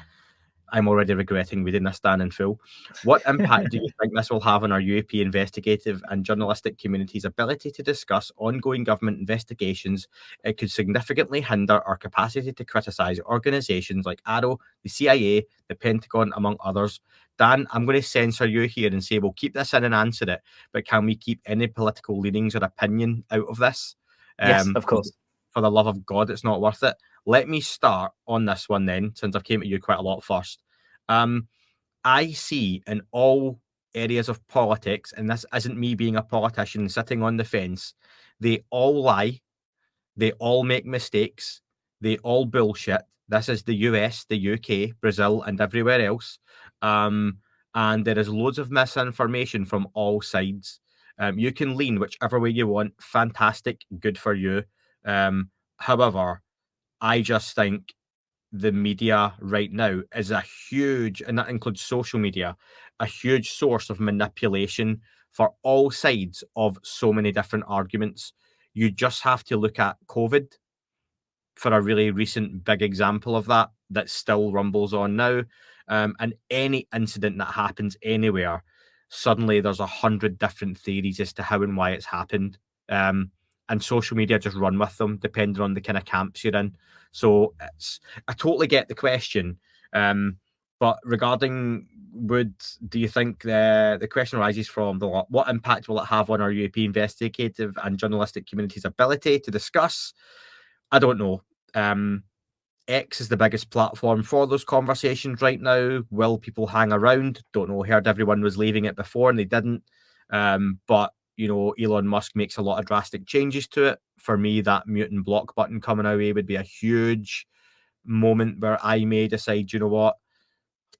I'm already regretting reading this, Dan, in full. What impact do you think this will have on our UAP investigative and journalistic community's ability to discuss ongoing government investigations? It could significantly hinder our capacity to criticise organisations like ARROW, the CIA, the Pentagon, among others. Dan, I'm going to censor you here and say we'll keep this in and answer it, but can we keep any political leanings or opinion out of this? Yes, of course. For the love of God, it's not worth it. Let me start on this one then, since I've came at you quite a lot first. I see in all areas of politics, and this isn't me being a politician sitting on the fence, they all lie, they all make mistakes, they all bullshit. This is the US, the UK, Brazil, and everywhere else. And there is loads of misinformation from all sides. You can lean whichever way you want. Fantastic, good for you. However, I just think the media right now is a huge, and that includes social media, a huge source of manipulation for all sides of so many different arguments. You just have to look at COVID for a really recent big example of that still rumbles on now. And any incident that happens anywhere, suddenly there's 100 different theories as to how and why it's happened. And social media just run with them, depending on the kind of camps you're in. So I totally get the question. But regarding Wood, do you think the question arises from what impact will it have on our UAP investigative and journalistic community's ability to discuss? I don't know. X is the biggest platform for those conversations right now. Will people hang around? Don't know. Heard everyone was leaving it before and they didn't. But Elon Musk makes a lot of drastic changes to it. For me, that mute and block button coming our way would be a huge moment where I may decide, you know what,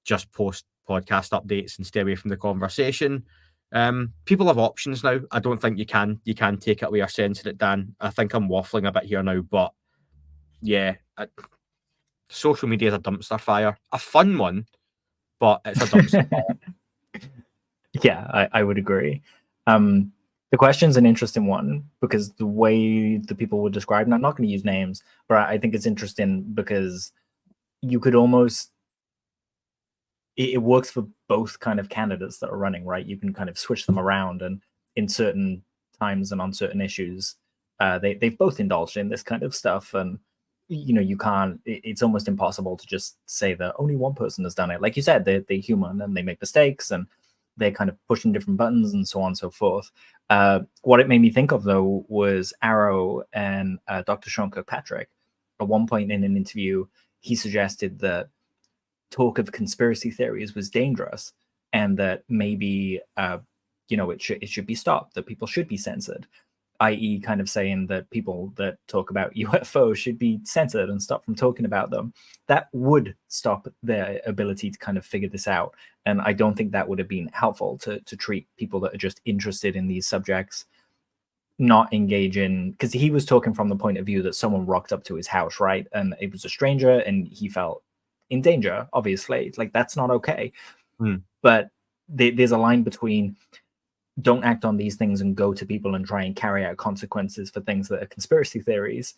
just post podcast updates and stay away from the conversation. People have options now. I don't think you can take it away or censor it, Dan. I think I'm waffling a bit here now, but yeah, social media is a dumpster fire. A fun one, but it's a dumpster fire. Yeah, I would agree. The question's an interesting one because the way the people would describe, and I'm not going to use names, but I think it's interesting because you could almost, it works for both kind of candidates that are running, right? You can kind of switch them around, and in certain times and on certain issues, they've both indulged in this kind of stuff. And you can't, it's almost impossible to just say that only one person has done it. Like you said, they're human and they make mistakes and they're kind of pushing different buttons and so on and so forth. What it made me think of, though, was Arrow and Dr. Sean Kirkpatrick. At one point in an interview, he suggested that talk of conspiracy theories was dangerous and that maybe, it should be stopped, that people should be censored, i.e. kind of saying that people that talk about UFOs should be censored and stop from talking about them. That would stop their ability to kind of figure this out. And I don't think that would have been helpful to treat people that are just interested in these subjects, not engage in, because he was talking from the point of view that someone rocked up to his house, right? And it was a stranger and he felt in danger, obviously. Like, that's not okay. But there's a line between don't act on these things and go to people and try and carry out consequences for things that are conspiracy theories.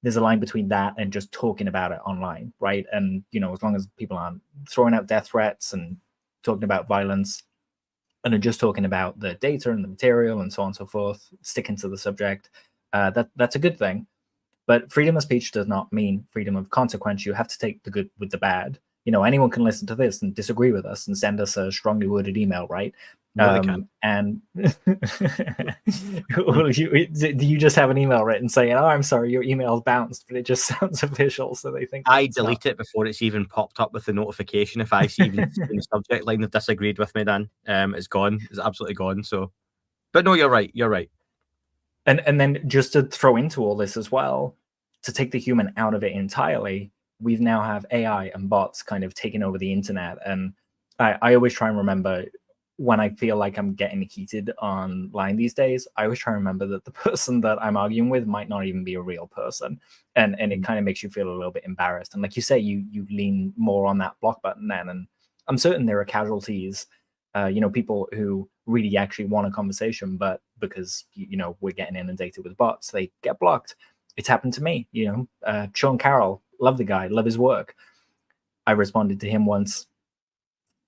There's a line between that and just talking about it online, right? And, as long as people aren't throwing out death threats and talking about violence and are just talking about the data and the material and so on and so forth, sticking to the subject, that's a good thing. But freedom of speech does not mean freedom of consequence. You have to take the good with the bad. Anyone can listen to this and disagree with us and send us a strongly worded email, right? No, they can. And do you just have an email written saying, "Oh, I'm sorry, your email's bounced," but it just sounds official, so they think I delete it before it's even popped up with the notification. If I see even the subject line they've disagreed with me, Dan, it's gone. It's absolutely gone. So, but no, you're right. You're right. And then just to throw into all this as well, to take the human out of it entirely, we've now have AI and bots kind of taking over the internet. And I always try and remember, when I feel like I'm getting heated online these days, I always try and remember that the person that I'm arguing with might not even be a real person. And it kind of makes you feel a little bit embarrassed. And like you say, you lean more on that block button then. And I'm certain there are casualties, people who really actually want a conversation, but because, we're getting inundated with bots, they get blocked. It's happened to me, Sean Carroll, love the guy, love his work. I responded to him once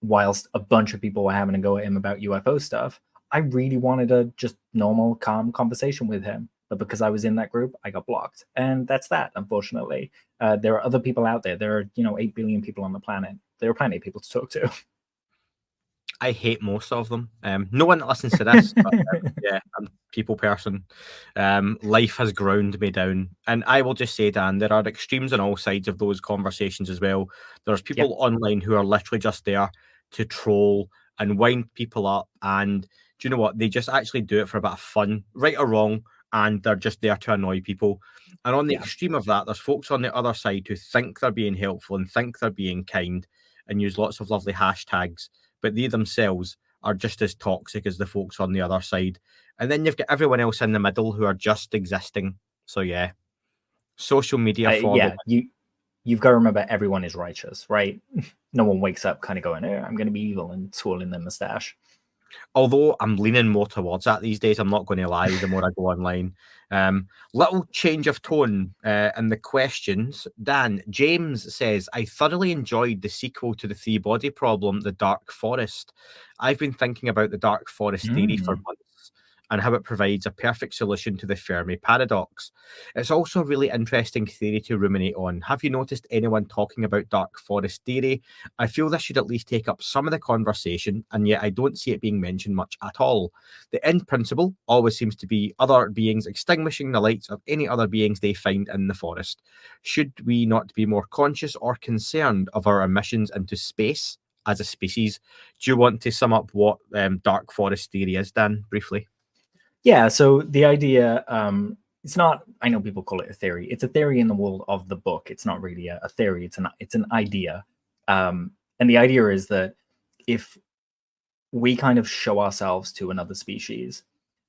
whilst a bunch of people were having a go at him about UFO stuff. I really wanted a just normal, calm conversation with him. But because I was in that group, I got blocked. And that's that, unfortunately. There are other people out there. There are, 8 billion people on the planet. There are plenty of people to talk to. I hate most of them. No one that listens to this, but yeah, I'm a people person. Life has ground me down. And I will just say, Dan, there are extremes on all sides of those conversations as well. There's people online who are literally just there to troll and wind people up. And do you know what? They just actually do it for a bit of fun, right or wrong, and they're just there to annoy people. And on the extreme of that, there's folks on the other side who think they're being helpful and think they're being kind and use lots of lovely hashtags, but they themselves are just as toxic as the folks on the other side. And then you've got everyone else in the middle who are just existing. So yeah, social media you've got to remember, everyone is righteous, right? No one wakes up kind of going, I'm going to be evil and twirling their mustache. Although I'm leaning more towards that these days, I'm not going to lie, the more I go online. Little change of tone in the questions. Dan, James says, I thoroughly enjoyed the sequel to the three-body problem, The Dark Forest. I've been thinking about the Dark Forest theory for months and how it provides a perfect solution to the Fermi paradox. It's also a really interesting theory to ruminate on. Have you noticed anyone talking about Dark Forest theory? I feel this should at least take up some of the conversation, and yet I don't see it being mentioned much at all. The end principle always seems to be other beings extinguishing the lights of any other beings they find in the forest. Should we not be more conscious or concerned of our emissions into space as a species? Do you want to sum up what Dark Forest theory is, Dan, briefly? Yeah, so the idea, it's not, I know people call it a theory. It's a theory in the world of the book. It's not really a theory. It's an idea. And the idea is that if we kind of show ourselves to another species,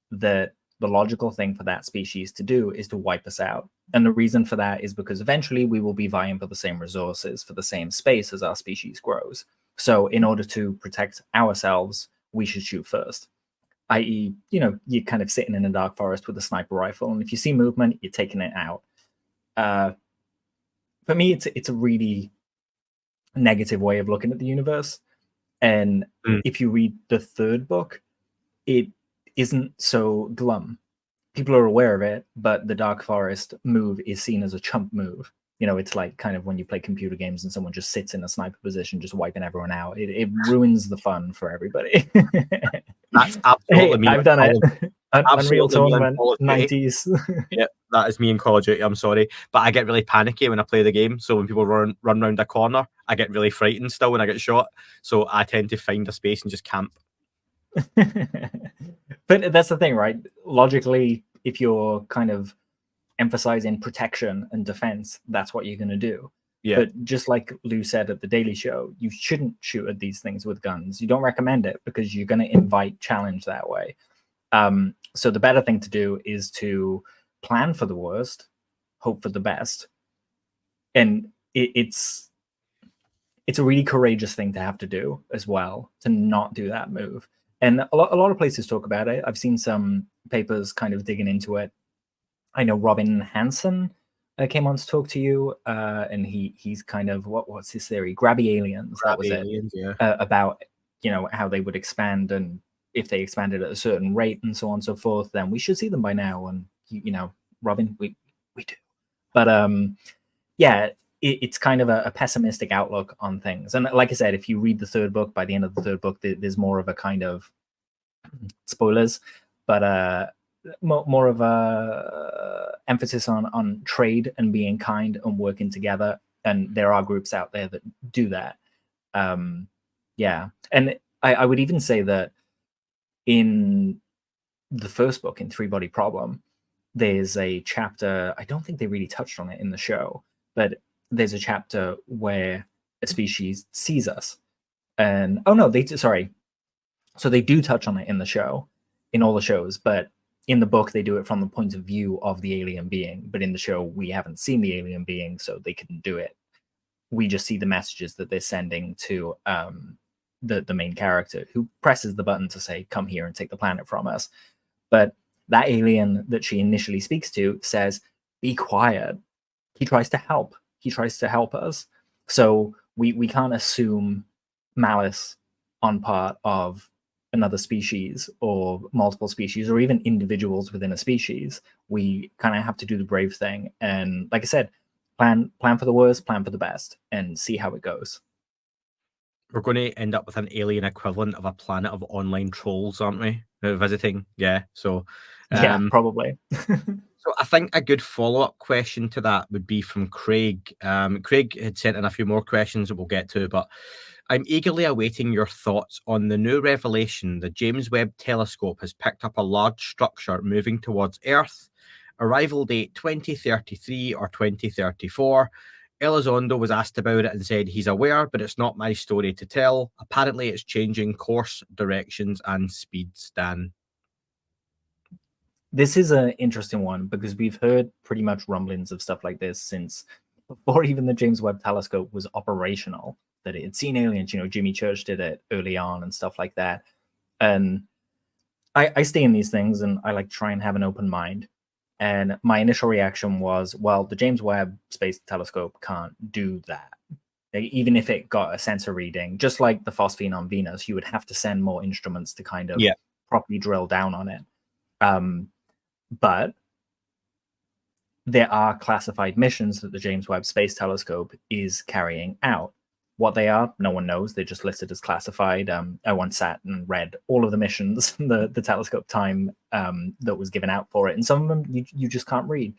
that the logical thing for that species to do is to wipe us out. And the reason for that is because eventually we will be vying for the same resources, for the same space as our species grows. So in order to protect ourselves, we should shoot first. I.e., you're kind of sitting in a dark forest with a sniper rifle, and if you see movement, you're taking it out. For me, it's a really negative way of looking at the universe. And if you read the third book, it isn't so glum. People are aware of it, but the Dark Forest move is seen as a chump move. It's like kind of when you play computer games and someone just sits in a sniper position, just wiping everyone out. It ruins the fun for everybody. That's absolutely me. I've done it. Unreal Tournament, 90s. Yeah, that is me in Call of Duty. I'm sorry, but I get really panicky when I play the game. So when people run around a corner, I get really frightened still when I get shot. So I tend to find a space and just camp. But that's the thing, right? Logically, if you're kind of emphasizing protection and defense, that's what you're going to do. Yeah. But just like Lou said at the Daily Show, you shouldn't shoot at these things with guns. You don't recommend it because you're going to invite challenge that way. So the better thing to do is to plan for the worst, hope for the best. And it's a really courageous thing to have to do as well, to not do that move. And a lot of places talk about it. I've seen some papers kind of digging into it. I know Robin Hansen came on to talk to you, and he's kind of what's his theory? Grabby aliens. That was aliens, it. Yeah. About how they would expand, and if they expanded at a certain rate and so on and so forth, then we should see them by now. And Robin, we do. But yeah, it's kind of a pessimistic outlook on things. And like I said, if you read the third book, by the end of the third book, there's more of a kind of spoilers, but more of a emphasis on trade and being kind and working together. And there are groups out there that do that. Yeah. And I would even say that in the first book, in Three Body Problem, there's a chapter, I don't think they really touched on it in the show, but there's a chapter where a species sees us. And so they do touch on it in the show, in all the shows, but in the book they do it from the point of view of the alien being. But in the show we haven't seen the alien being, so they couldn't do it. We just see the messages that they're sending to the main character, who presses the button to say, come here and take the planet from us. But that alien that she initially speaks to says, be quiet. He tries to help. He tries to help us. So we can't assume malice on part of another species or multiple species or even individuals within a species. We kind of have to do the brave thing. And like I said, plan for the worst, plan for the best, and see how it goes. We're going to end up with an alien equivalent of a planet of online trolls, aren't we? Visiting. Yeah. So yeah, probably. So I think a good follow-up question to that would be from Craig. Craig had sent in a few more questions that we'll get to, but I'm eagerly awaiting your thoughts on the new revelation. The James Webb telescope has picked up a large structure moving towards Earth. Arrival date 2033 or 2034. Elizondo was asked about it and said he's aware, but it's not my story to tell. Apparently it's changing course, directions, and speeds, Dan. This is an interesting one because we've heard pretty much rumblings of stuff like this since before even the James Webb telescope was operational, that it had seen aliens. Jimmy Church did it early on and stuff like that. And I stay in these things, and I like try and have an open mind. And my initial reaction was, well, the James Webb Space Telescope can't do that. Even if it got a sensor reading, just like the phosphine on Venus, you would have to send more instruments to kind of properly drill down on it. But there are classified missions that the James Webb Space Telescope is carrying out. What they are, no one knows. They're just listed as classified. I once sat and read all of the missions, the telescope time that was given out for it, and some of them you just can't read,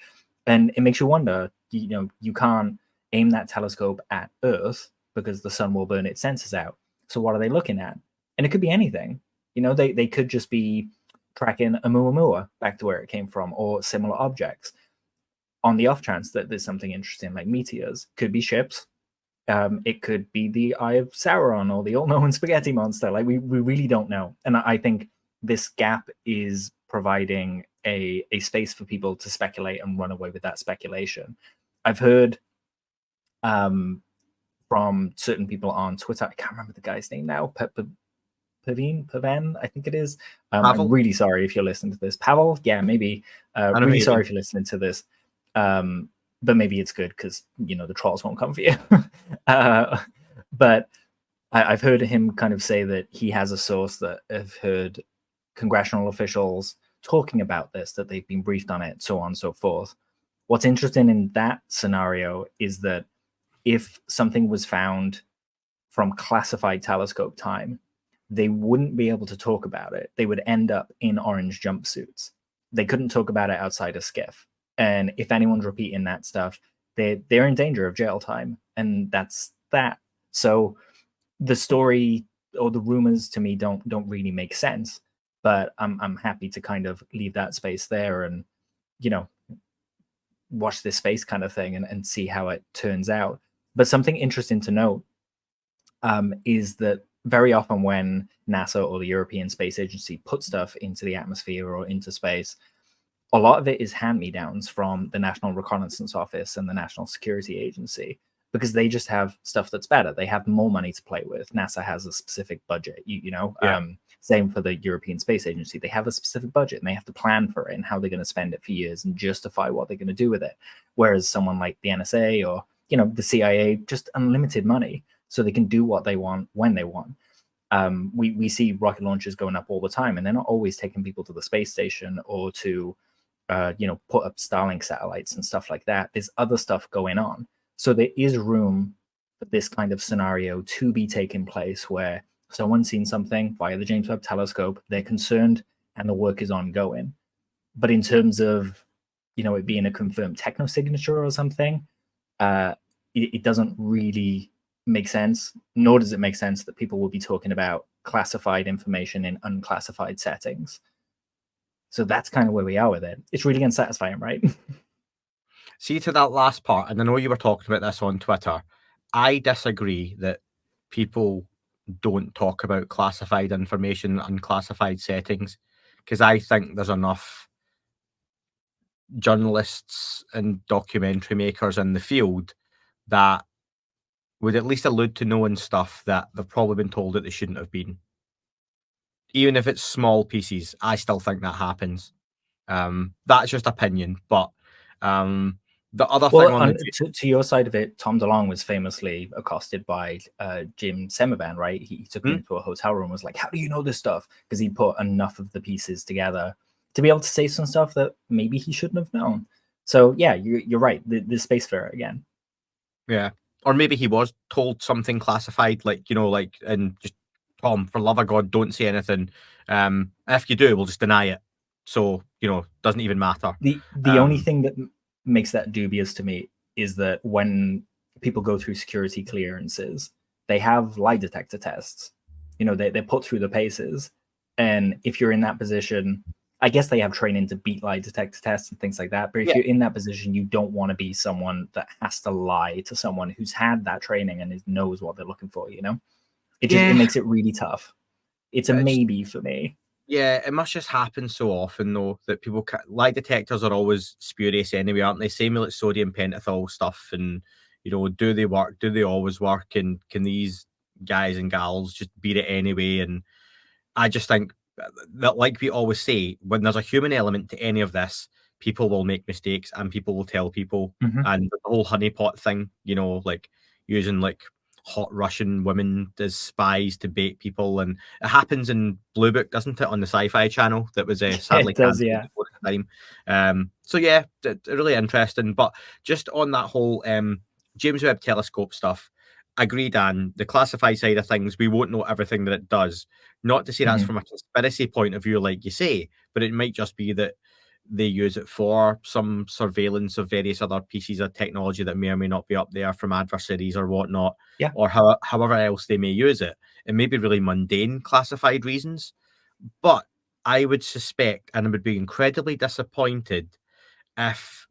and it makes you wonder. You can't aim that telescope at Earth because the sun will burn its sensors out. So what are they looking at? And it could be anything. They could just be tracking a Oumuamua back to where it came from, or similar objects. On the off chance that there's something interesting like meteors, could be ships. It could be the Eye of Sauron or the all-known spaghetti monster. Like we really don't know. And I think this gap is providing a space for people to speculate and run away with that speculation. I've heard from certain people on Twitter, I can't remember the guy's name now, Pavan, I think it is. I'm really sorry if you're listening to this. Pavel? Yeah, maybe. Really sorry if you're listening to this. But maybe it's good because the trolls won't come for you. But I've heard him kind of say that he has a source that have heard congressional officials talking about this, that they've been briefed on it, so on and so forth. What's interesting in that scenario is that if something was found from classified telescope time, they wouldn't be able to talk about it. They would end up in orange jumpsuits. They couldn't talk about it outside a skiff. And if anyone's repeating that stuff, they're in danger of jail time. And that's that. So the story or the rumors to me don't really make sense. But I'm happy to kind of leave that space there and, watch this space kind of thing and see how it turns out. But something interesting to note is that very often when NASA or the European Space Agency put stuff into the atmosphere or into space, a lot of it is hand-me-downs from the National Reconnaissance Office and the National Security Agency, because they just have stuff that's better. They have more money to play with. NASA has a specific budget, same for the European Space Agency. They have a specific budget and they have to plan for it and how they're going to spend it for years and justify what they're going to do with it. Whereas someone like the NSA or, the CIA, just unlimited money, so they can do what they want when they want. We see rocket launches going up all the time, and they're not always taking people to the space station or to put up Starlink satellites and stuff like that. There's other stuff going on. So there is room for this kind of scenario to be taking place where someone's seen something via the James Webb Telescope, they're concerned, and the work is ongoing. But in terms of, it being a confirmed techno signature or something, it doesn't really make sense, nor does it make sense that people will be talking about classified information in unclassified settings. So that's kind of where we are with it. It's really unsatisfying, right? See, to that last part, and I know you were talking about this on Twitter, I disagree that people don't talk about classified information in unclassified settings, because I think there's enough journalists and documentary makers in the field that would at least allude to knowing stuff that they've probably been told that they shouldn't have been. Even if it's small pieces, I still think that happens. That's just opinion, but the other thing on to your side of it, Tom DeLonge was famously accosted by Jim Semivan, right? He took him into a hotel room and was like, how do you know this stuff? Because he put enough of the pieces together to be able to say some stuff that maybe he shouldn't have known. So yeah, you're right. The space fair again. Yeah. Or maybe he was told something classified, and just, Tom, for love of God, don't say anything. If you do, we'll just deny it. So, doesn't even matter. The only thing that makes that dubious to me is that when people go through security clearances, they have lie detector tests. They're put through the paces. And if you're in that position, I guess they have training to beat lie detector tests and things like that. But if you're in that position, you don't want to be someone that has to lie to someone who's had that training and knows what they're looking for, It makes it really tough. It's a maybe for me. Yeah, it must just happen so often, though, that people lie detectors are always spurious anyway, aren't they? Same with like sodium pentothal stuff, and do they work? Do they always work? And can these guys and gals just beat it anyway? And I just think that, like we always say, when there's a human element to any of this, people will make mistakes and people will tell people. Mhm. And the whole honeypot thing, you know, like using like hot Russian women as spies to bait people, and it happens in Blue Book, doesn't it, on the Sci-Fi Channel that was sadly It does, cancelled yeah. before the time. So yeah, really interesting. But just on that whole James Webb Telescope stuff, agree, Dan. The classified side of things, we won't know everything that it does. Not to say that's Mhm. from a conspiracy point of view, like you say, but it might just be that they use it for some surveillance of various other pieces of technology that may or may not be up there from adversaries or whatnot, Yeah. or however else they may use it. It may be really mundane classified reasons, but I would suspect, and I would be incredibly disappointed if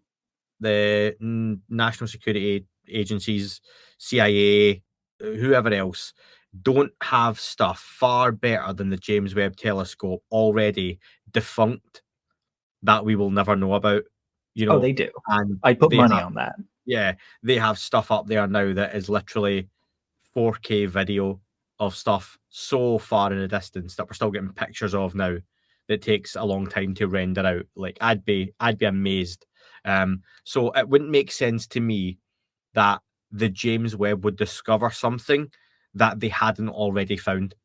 the national security agencies, CIA, whoever else, don't have stuff far better than the James Webb Telescope already defunct that we will never know about, you Oh, know, they do. and I put they money have, on that. yeah, they have stuff up there now that is literally 4K video of stuff so far in the distance that we're still getting pictures of now that takes a long time to render out. Like I'd be amazed. So it wouldn't make sense to me that the James Webb would discover something that they hadn't already found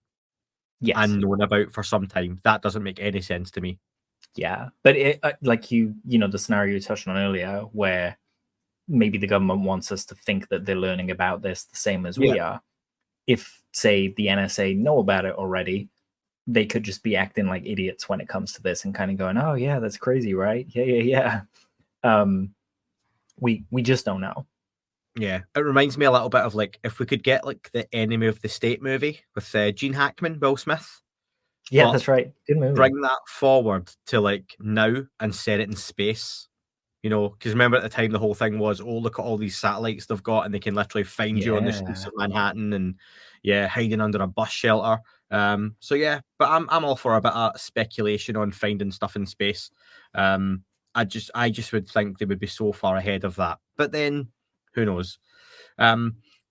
Yes. and known about for some time. That doesn't make any sense to me. Yeah. But it, like you know, the scenario you touched on earlier, where maybe the government wants us to think that they're learning about this the same as Yeah. we are. If, say, the NSA know about it already, they could just be acting like idiots when it comes to this and kind of going, "Oh yeah, that's crazy, right? Yeah." We just don't know. Yeah, it reminds me a little bit of like if we could get like the Enemy of the State movie with Gene Hackman, Will Smith, Yeah, but that's right. Good movie. bring that forward to like now and set it in space. You know, because remember at the time the whole thing was, oh, look at all these satellites they've got, and they can literally find you on the streets Yeah. of Manhattan, and yeah, hiding under a bus shelter. So yeah, but I'm all for a bit of speculation on finding stuff in space. I just would think they would be so far ahead of that. But then, who knows?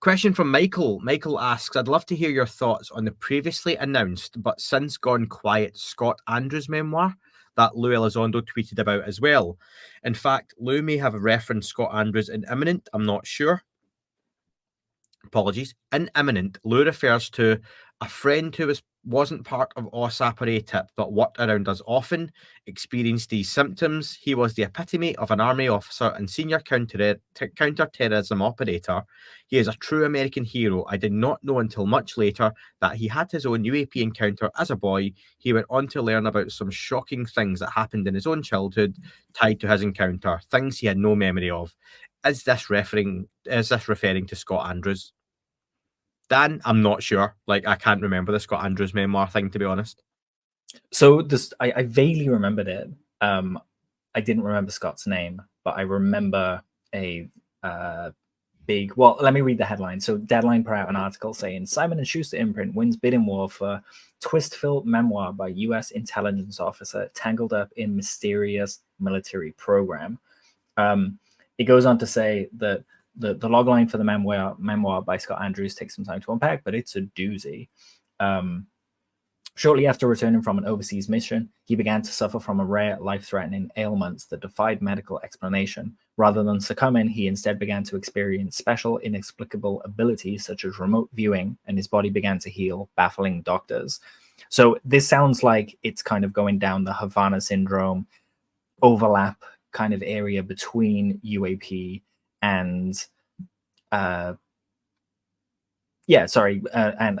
Question from Michael. Michael asks, I'd love to hear your thoughts on the previously announced but since gone quiet Scott Andrews memoir that Lou Elizondo tweeted about as well. In fact, Lou may have referenced Scott Andrews in Imminent, I'm not sure. Apologies. In Imminent, Lou refers to a friend who wasn't part of OSS Apparatus but worked around us often, experienced these symptoms. He was the epitome of an army officer and senior counter-terrorism operator. He is a true American hero. I did not know until much later that he had his own UAP encounter as a boy. He went on to learn about some shocking things that happened in his own childhood tied to his encounter, things he had no memory of. Is this referring to Scott Andrews? Dan, I'm not sure. Like, I can't remember the Scott Andrews memoir thing, to be honest. So this, I vaguely remembered it. I didn't remember Scott's name, but I remember a big. Well, let me read the headline. So Deadline put out an article saying Simon & Schuster imprint wins bidding war for twist-filled memoir by U.S. intelligence officer tangled up in mysterious military program. It goes on to say that the logline for the memoir by Scott Andrews takes some time to unpack, but it's a doozy. Shortly after returning from an overseas mission, he began to suffer from a rare, life-threatening ailments that defied medical explanation. Rather than succumbing, he instead began to experience special, inexplicable abilities such as remote viewing, and his body began to heal, baffling doctors. So this sounds like it's kind of going down the Havana syndrome overlap kind of area between UAP and and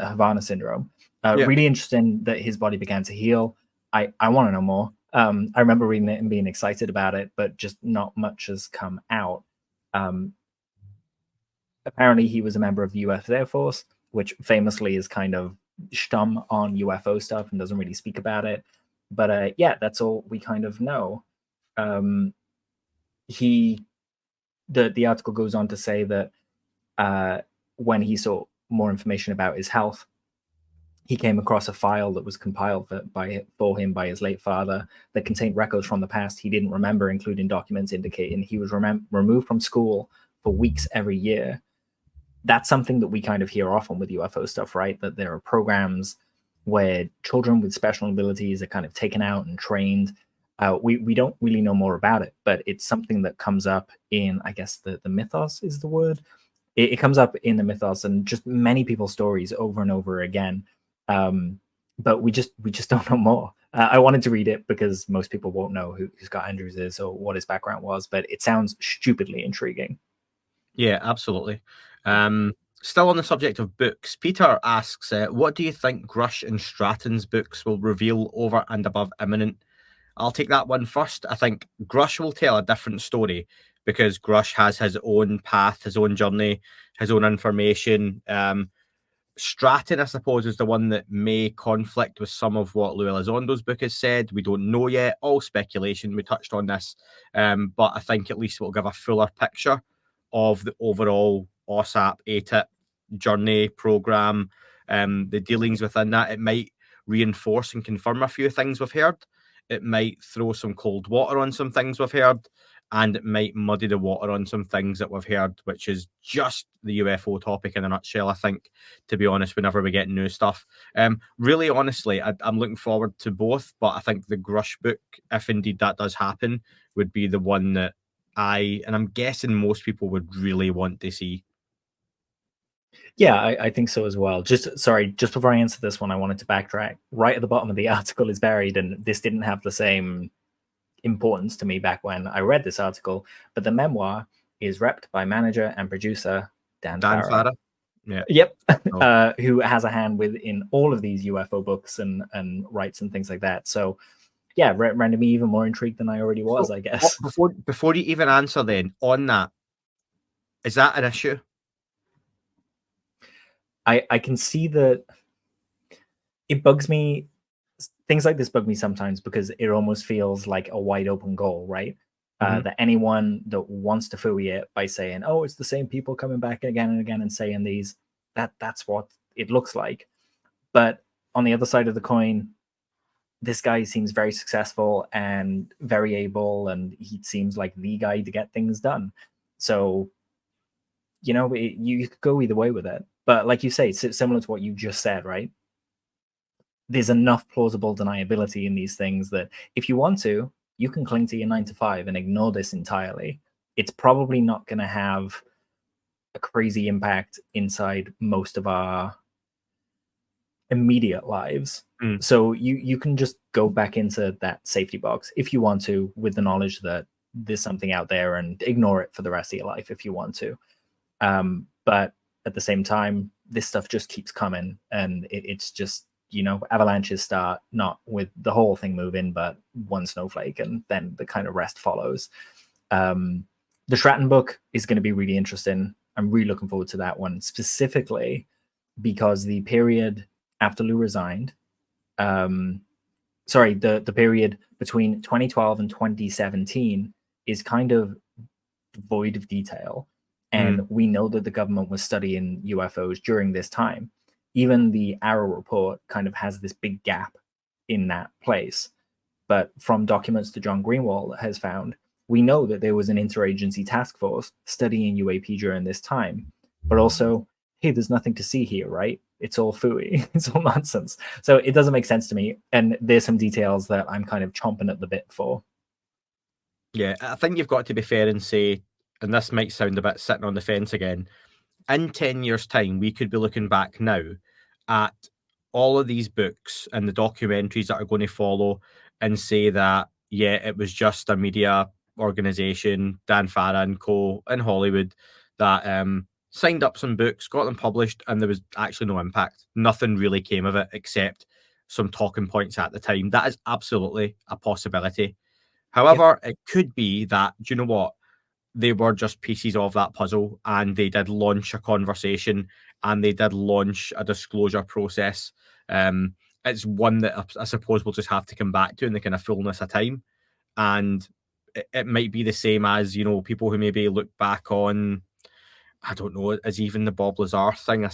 Havana syndrome. Really interesting that his body began to heal. I want to know more. I remember reading it and being excited about it, but just not much has come out. Apparently, he was a member of the U.S. Air Force, which famously is kind of stum on UFO stuff and doesn't really speak about it. But yeah, that's all we kind of know. The article goes on to say that when he saw more information about his health, he came across a file that was compiled for him by his late father that contained records from the past he didn't remember, including documents indicating he was removed from school for weeks every year. That's something that we kind of hear often with UFO stuff, right? That there are programs where children with special abilities are kind of taken out and trained. We don't really know more about it, but it's something that comes up in, I guess, the mythos is the word. It comes up in the mythos and just many people's stories over and over again. But we just don't know more. I wanted to read it because most people won't know who Scott Andrews is or what his background was, but it sounds stupidly intriguing. Yeah, absolutely. Still on the subject of books, Peter asks, what do you think Grusch and Stratton's books will reveal over and above Imminent? I'll take that one first. I think Grusch will tell a different story because Grusch has his own path, his own journey, his own information. Stratton, I suppose, is the one that may conflict with some of what Lou Elizondo's book has said. We don't know yet. All speculation. We touched on this. But I think at least we'll give a fuller picture of the overall OSAP ATIP journey program, the dealings within that. It might reinforce and confirm a few things we've heard. It might throw some cold water on some things we've heard, and it might muddy the water on some things that we've heard, which is just the UFO topic in a nutshell, I think, to be honest, whenever we get new stuff. Really, honestly, I'm looking forward to both, but I think the Grusch book, if indeed that does happen, would be the one that and I'm guessing most people would really want to see. Yeah, I think so as well. Just before I answer this one, I wanted to backtrack. Right at the bottom of the article is buried, and this didn't have the same importance to me back when I read this article, but the memoir is repped by manager and producer Dan Farah. Yeah. Yep. Who has a hand in all of these UFO books and rights and things like that. So yeah, rendered me even more intrigued than I already was, I guess. Before you even answer then, on that, is that an issue? I can see that it bugs me. Things like this bug me sometimes because it almost feels like a wide open goal, right? That anyone that wants to fooey it by saying, oh, it's the same people coming back again and again and saying these, that's what it looks like. But on the other side of the coin, this guy seems very successful and very able, and he seems like the guy to get things done. So, you could go either way with it. But like you say, it's similar to what you just said, right? There's enough plausible deniability in these things that if you want to, you can cling to your 9 to 5 and ignore this entirely. It's probably not going to have a crazy impact inside most of our immediate lives. So you can just go back into that safety box if you want to, with the knowledge that there's something out there, and ignore it for the rest of your life if you want to. But at the same time, this stuff just keeps coming, and it's just, avalanches start not with the whole thing moving, but one snowflake, and then the kind of rest follows. The Stratton book is going to be really interesting. I'm really looking forward to that one, specifically because the period after Lou resigned, the period between 2012 and 2017 is kind of void of detail. And we know that the government was studying UFOs during this time. Even the Arrow report kind of has this big gap in that place. But from documents that John Greenwald has found, we know that there was an interagency task force studying UAP during this time. But also, hey, there's nothing to see here, right? It's all phooey. It's all nonsense. So it doesn't make sense to me. And there's some details that I'm kind of chomping at the bit for. Yeah, I think you've got to be fair and say, and this might sound a bit sitting on the fence again, in 10 years' time, we could be looking back now at all of these books and the documentaries that are going to follow and say that, yeah, it was just a media organization, Dan Farah and co in Hollywood, that signed up some books, got them published, and there was actually no impact. Nothing really came of it except some talking points at the time. That is absolutely a possibility. However, It could be that, do you know what? They were just pieces of that puzzle, and they did launch a conversation, and they did launch a disclosure process. It's one that I suppose we'll just have to come back to in the kind of fullness of time. And it might be the same as, people who maybe look back on, I don't know, as even the Bob Lazar thing.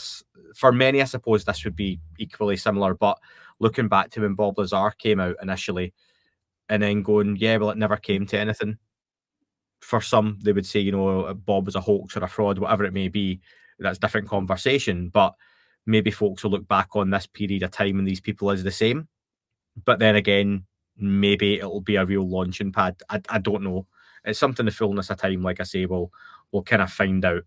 For many, I suppose this would be equally similar, but looking back to when Bob Lazar came out initially and then going, yeah, well, it never came to anything. For some, they would say, Bob was a hoax or a fraud, whatever it may be. That's a different conversation. But maybe folks will look back on this period of time and these people as the same. But then again, maybe it'll be a real launching pad. I don't know. It's something the fullness of time, like I say, we'll kind of find out.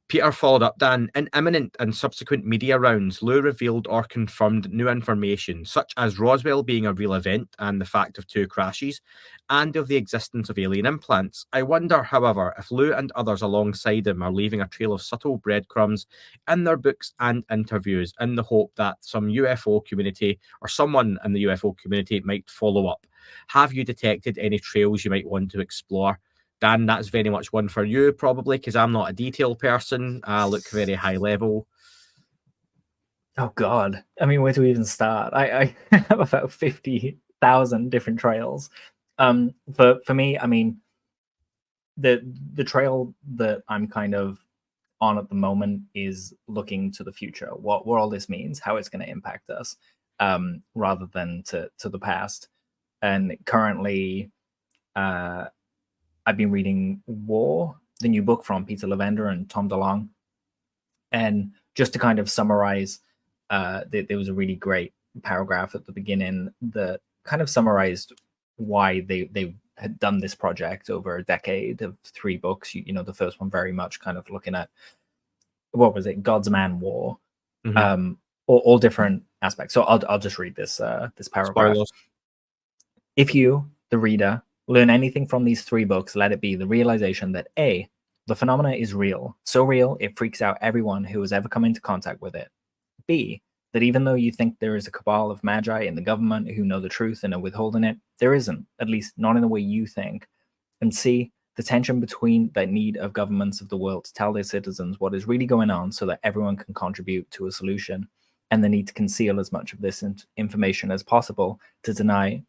Peter followed up, Dan. In imminent and subsequent media rounds, Lou revealed or confirmed new information, such as Roswell being a real event and the fact of 2 crashes, and of the existence of alien implants. I wonder, however, if Lou and others alongside him are leaving a trail of subtle breadcrumbs in their books and interviews in the hope that some UFO community or someone in the UFO community might follow up. Have you detected any trails you might want to explore? Dan, that's very much one for you, probably, because I'm not a detail person. I look very high level. Oh, God. I mean, where to even start? I have about 50,000 different trails. For me, I mean, the trail that I'm kind of on at the moment is looking to the future, what all this means, how it's going to impact us, rather than to the past. And currently, I've been reading War, the new book from Peter Lavender and Tom DeLonge. And just to kind of summarize, there was a really great paragraph at the beginning that kind of summarized why they had done this project over a decade of 3 books. You know, the first one very much kind of looking at, what was it, God's Man War, all different aspects. So I'll just read this paragraph. Spoilers. If you, the reader, learn anything from these 3 books, let it be the realization that A, the phenomena is real, so real it freaks out everyone who has ever come into contact with it. B, that even though you think there is a cabal of magi in the government who know the truth and are withholding it, there isn't, at least not in the way you think. And C, the tension between the need of governments of the world to tell their citizens what is really going on so that everyone can contribute to a solution, and the need to conceal as much of this information as possible to deny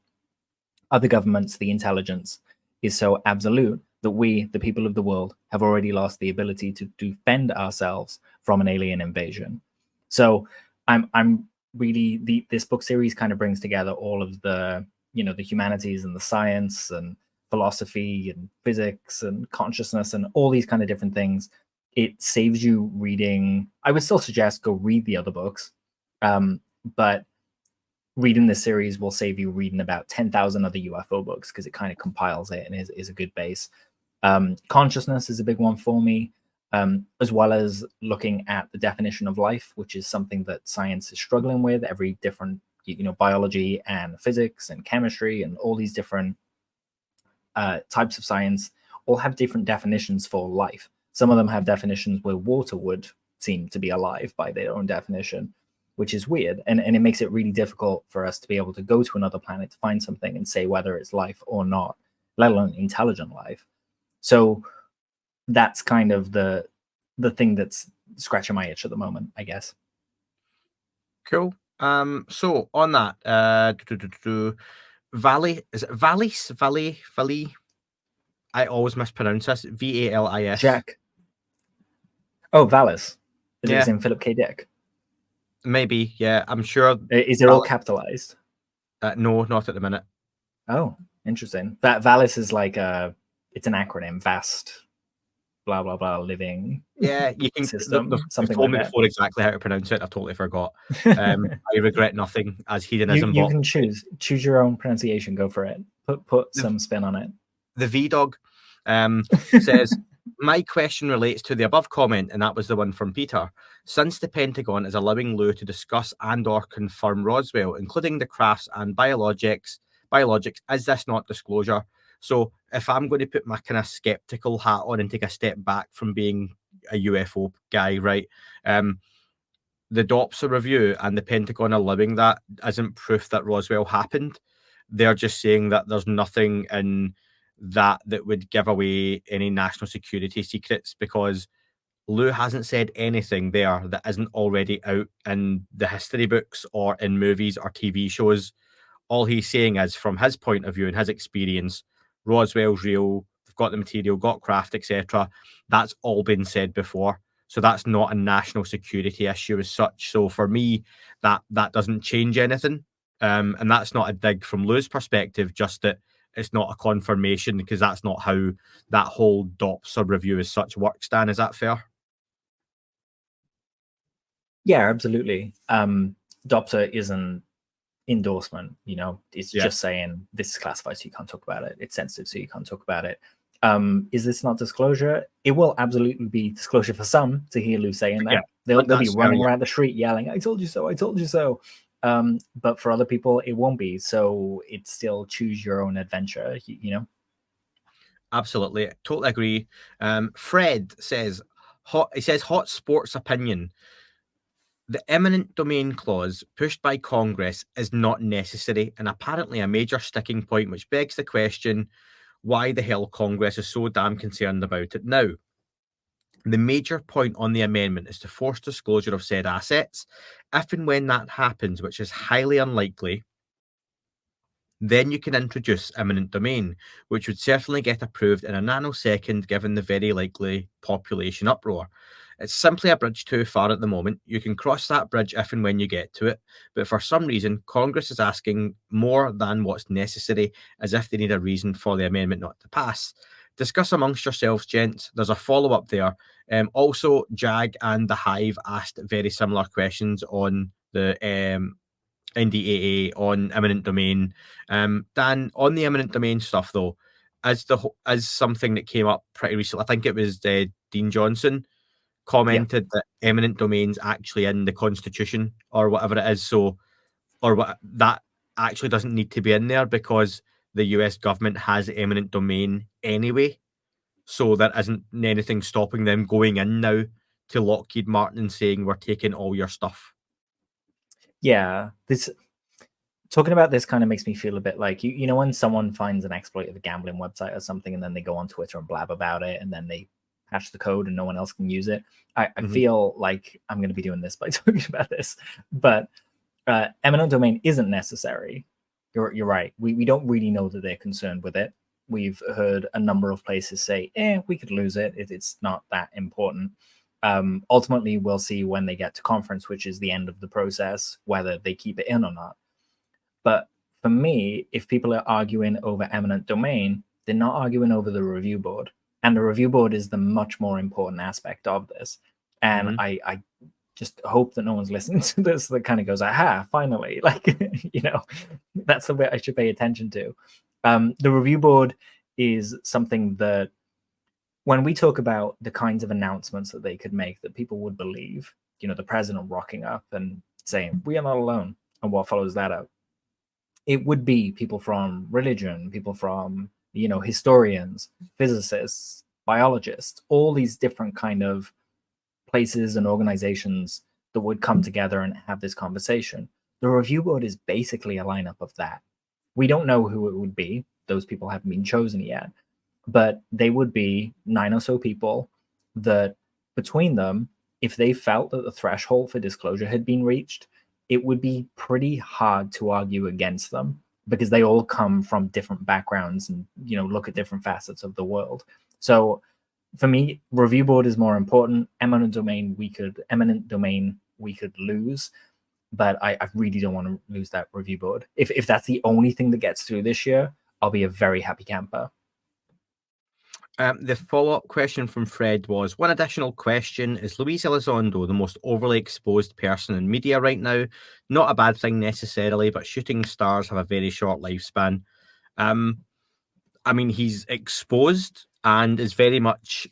other governments the intelligence is so absolute that we, the people of the world, have already lost the ability to defend ourselves from an alien invasion. So I'm really, this book series kind of brings together all of the, you know, the humanities and the science and philosophy and physics and consciousness and all these kind of different things. It saves you reading. I would still suggest go read the other books, but reading this series will save you reading about 10,000 other UFO books because it kind of compiles it and is a good base. Consciousness is a big one for me, as well as looking at the definition of life, which is something that science is struggling with. Every different, you know, biology and physics and chemistry and all these different types of science all have different definitions for life. Some of them have definitions where water would seem to be alive by their own definition, which is weird. And it makes it really difficult for us to be able to go to another planet to find something and say whether it's life or not, let alone intelligent life. So that's kind of the thing that's scratching my itch at the moment, I guess. Cool. So on that, Valley, is it Vallis? Valley? I always mispronounce this. Valis. Jack. Oh, Vallis. Is Yeah. it in Philip K. Dick? Maybe, yeah. I'm sure. Is it all capitalized? No, not at the minute. Oh, interesting. Vallis is like it's an acronym, vast, blah blah blah, living. Yeah, you can. System, something told me before exactly how to pronounce it. I totally forgot. I regret nothing, as hedonism. You can choose your own pronunciation. Go for it. Put some spin on it. The V-Dog says, my question relates to the above comment, and that was the one from Peter. Since the Pentagon is allowing Lou to discuss and or confirm Roswell, including the crafts and biologics, is this not disclosure? So if I'm going to put my kind of skeptical hat on and take a step back from being a UFO guy, right? The Doppler review and the Pentagon allowing that isn't proof that Roswell happened. They're just saying that there's nothing in that would give away any national security secrets, because Lou hasn't said anything there that isn't already out in the history books or in movies or TV shows. All he's saying is, from his point of view and his experience, Roswell's real, they've got the material, got craft, etc. That's all been said before. So that's not a national security issue as such. So for me, that doesn't change anything. And that's not a dig from Lou's perspective, just that it's not a confirmation, because that's not how that whole Doppler review as such works, Dan. Is that fair? Yeah, absolutely. DOPTA isn't endorsement, it's just saying this is classified, so you can't talk about it. It's sensitive, so you can't talk about it. Is this not disclosure? It will absolutely be disclosure for some to hear Lou saying that. They'll be running around the street yelling, I told you so, I told you so. But for other people, it won't be. So it's still choose your own adventure, Absolutely. Totally agree. Fred says, hot sports opinion. The eminent domain clause pushed by Congress is not necessary and apparently a major sticking point, which begs the question, why the hell Congress is so damn concerned about it now? The major point on the amendment is to force disclosure of said assets. If and when that happens, which is highly unlikely, then you can introduce eminent domain, which would certainly get approved in a nanosecond given the very likely population uproar. It's simply a bridge too far at the moment. You can cross that bridge if and when you get to it, but for some reason, Congress is asking more than what's necessary, as if they need a reason for the amendment not to pass. Discuss amongst yourselves, gents. There's a follow-up there. Also, Jag and the Hive asked very similar questions on the NDAA on eminent domain. Dan, on the eminent domain stuff though, as something that came up pretty recently, I think it was Dean Johnson commented that eminent domain's actually in the Constitution or whatever it is. So, or what that actually doesn't need to be in there because the US government has eminent domain anyway. So there isn't anything stopping them going in now to Lockheed Martin and saying we're taking all your stuff. Yeah, talking about this kind of makes me feel a bit like you know when someone finds an exploit of a gambling website or something and then they go on Twitter and blab about it and then they patch the code and no one else can use it. I feel like I'm going to be doing this by talking about this, but eminent domain isn't necessary. You're right. We don't really know that they're concerned with it. We've heard a number of places say, we could lose it. It's not that important. Ultimately, we'll see when they get to conference, which is the end of the process, whether they keep it in or not. But for me, if people are arguing over eminent domain, they're not arguing over the review board. And the review board is the much more important aspect of this. And I just hope that no one's listening to this that kind of goes, aha, finally. Like, that's the bit I should pay attention to. The review board is something that when we talk about the kinds of announcements that they could make that people would believe, the president rocking up and saying, we are not alone. And what follows that up? It would be people from religion, people from, historians, physicists, biologists, all these different kind of places and organizations that would come together and have this conversation. The review board is basically a lineup of that. We don't know who it would be. Those people haven't been chosen yet, but they would be 9 or so people that between them, if they felt that the threshold for disclosure had been reached, it would be pretty hard to argue against them because they all come from different backgrounds and, look at different facets of the world. So for me, review board is more important. Eminent domain, we could lose, but I really don't want to lose that review board. If that's the only thing that gets through this year, I'll be a very happy camper. The follow-up question from Fred was, one additional question, is Luis Elizondo the most overly exposed person in media right now? Not a bad thing necessarily, but shooting stars have a very short lifespan. I mean, he's exposed and is very much,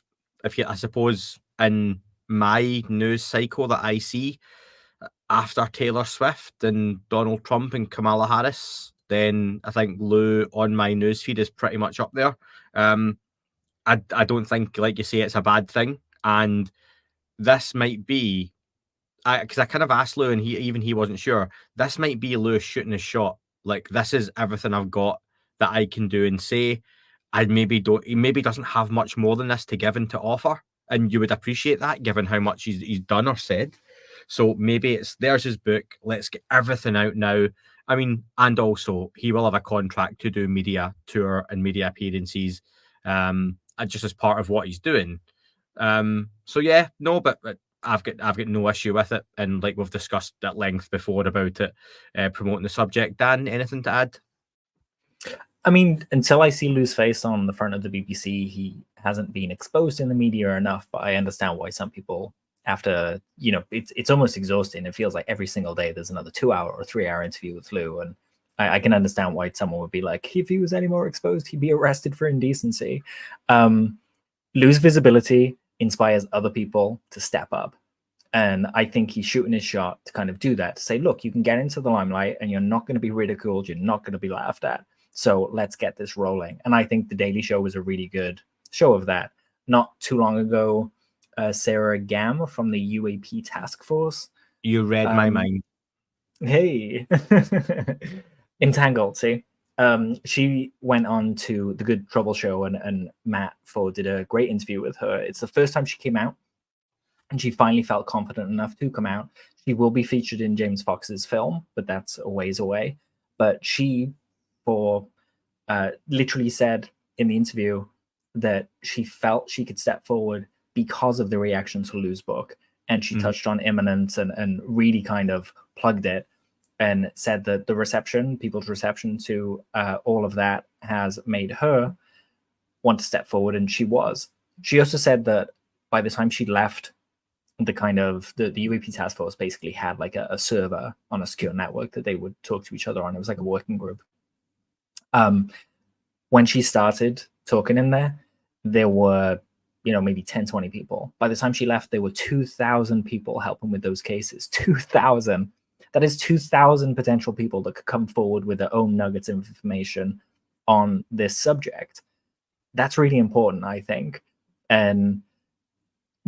I suppose, in my news cycle that I see, after Taylor Swift and Donald Trump and Kamala Harris, then I think Lou on my newsfeed is pretty much up there. I don't think, like you say, it's a bad thing. And this might be, because I kind of asked Lou and he wasn't sure. This might be Lou shooting his shot. Like, this is everything I've got that I can do and say. He maybe doesn't have much more than this to give and to offer. And you would appreciate that given how much he's done or said. So maybe there's his book. Let's get everything out now. I mean, and also he will have a contract to do media tour and media appearances, just as part of what he's doing. So yeah, no, but I've got no issue with it. And like we've discussed at length before about it, promoting the subject. Dan, anything to add? I mean, until I see Lou's face on the front of the BBC, he hasn't been exposed in the media enough, but I understand why some people after, you know, it's almost exhausting. It feels like every single day there's another 2-hour or 3-hour interview with Lou. And I can understand why someone would be like, if he was any more exposed, he'd be arrested for indecency. Lou's visibility inspires other people to step up. And I think he's shooting his shot to kind of do that, to say, look, you can get into the limelight and you're not going to be ridiculed. You're not going to be laughed at. So let's get this rolling. And I think The Daily Show was a really good show of that. Not too long ago, Sarah Gam from the UAP task force. You read my mind. Hey. Entangled, see? She went on to the Good Trouble show, and Matt Ford did a great interview with her. It's the first time she came out, and she finally felt confident enough to come out. She will be featured in James Fox's film, but that's a ways away. But she, literally said in the interview that she felt she could step forward because of the reaction to Lou's book. And she touched on imminence and really kind of plugged it, and said that the reception, people's reception to all of that has made her want to step forward, and she was. She also said that by the time she left, the UAP task force basically had like a server on a secure network that they would talk to each other on. It was like a working group. When she started talking in there were, you know, maybe 10, 20 people. By the time she left, there were 2,000 people helping with those cases. 2,000. That is 2,000 potential people that could come forward with their own nuggets of information on this subject. That's really important, I think. And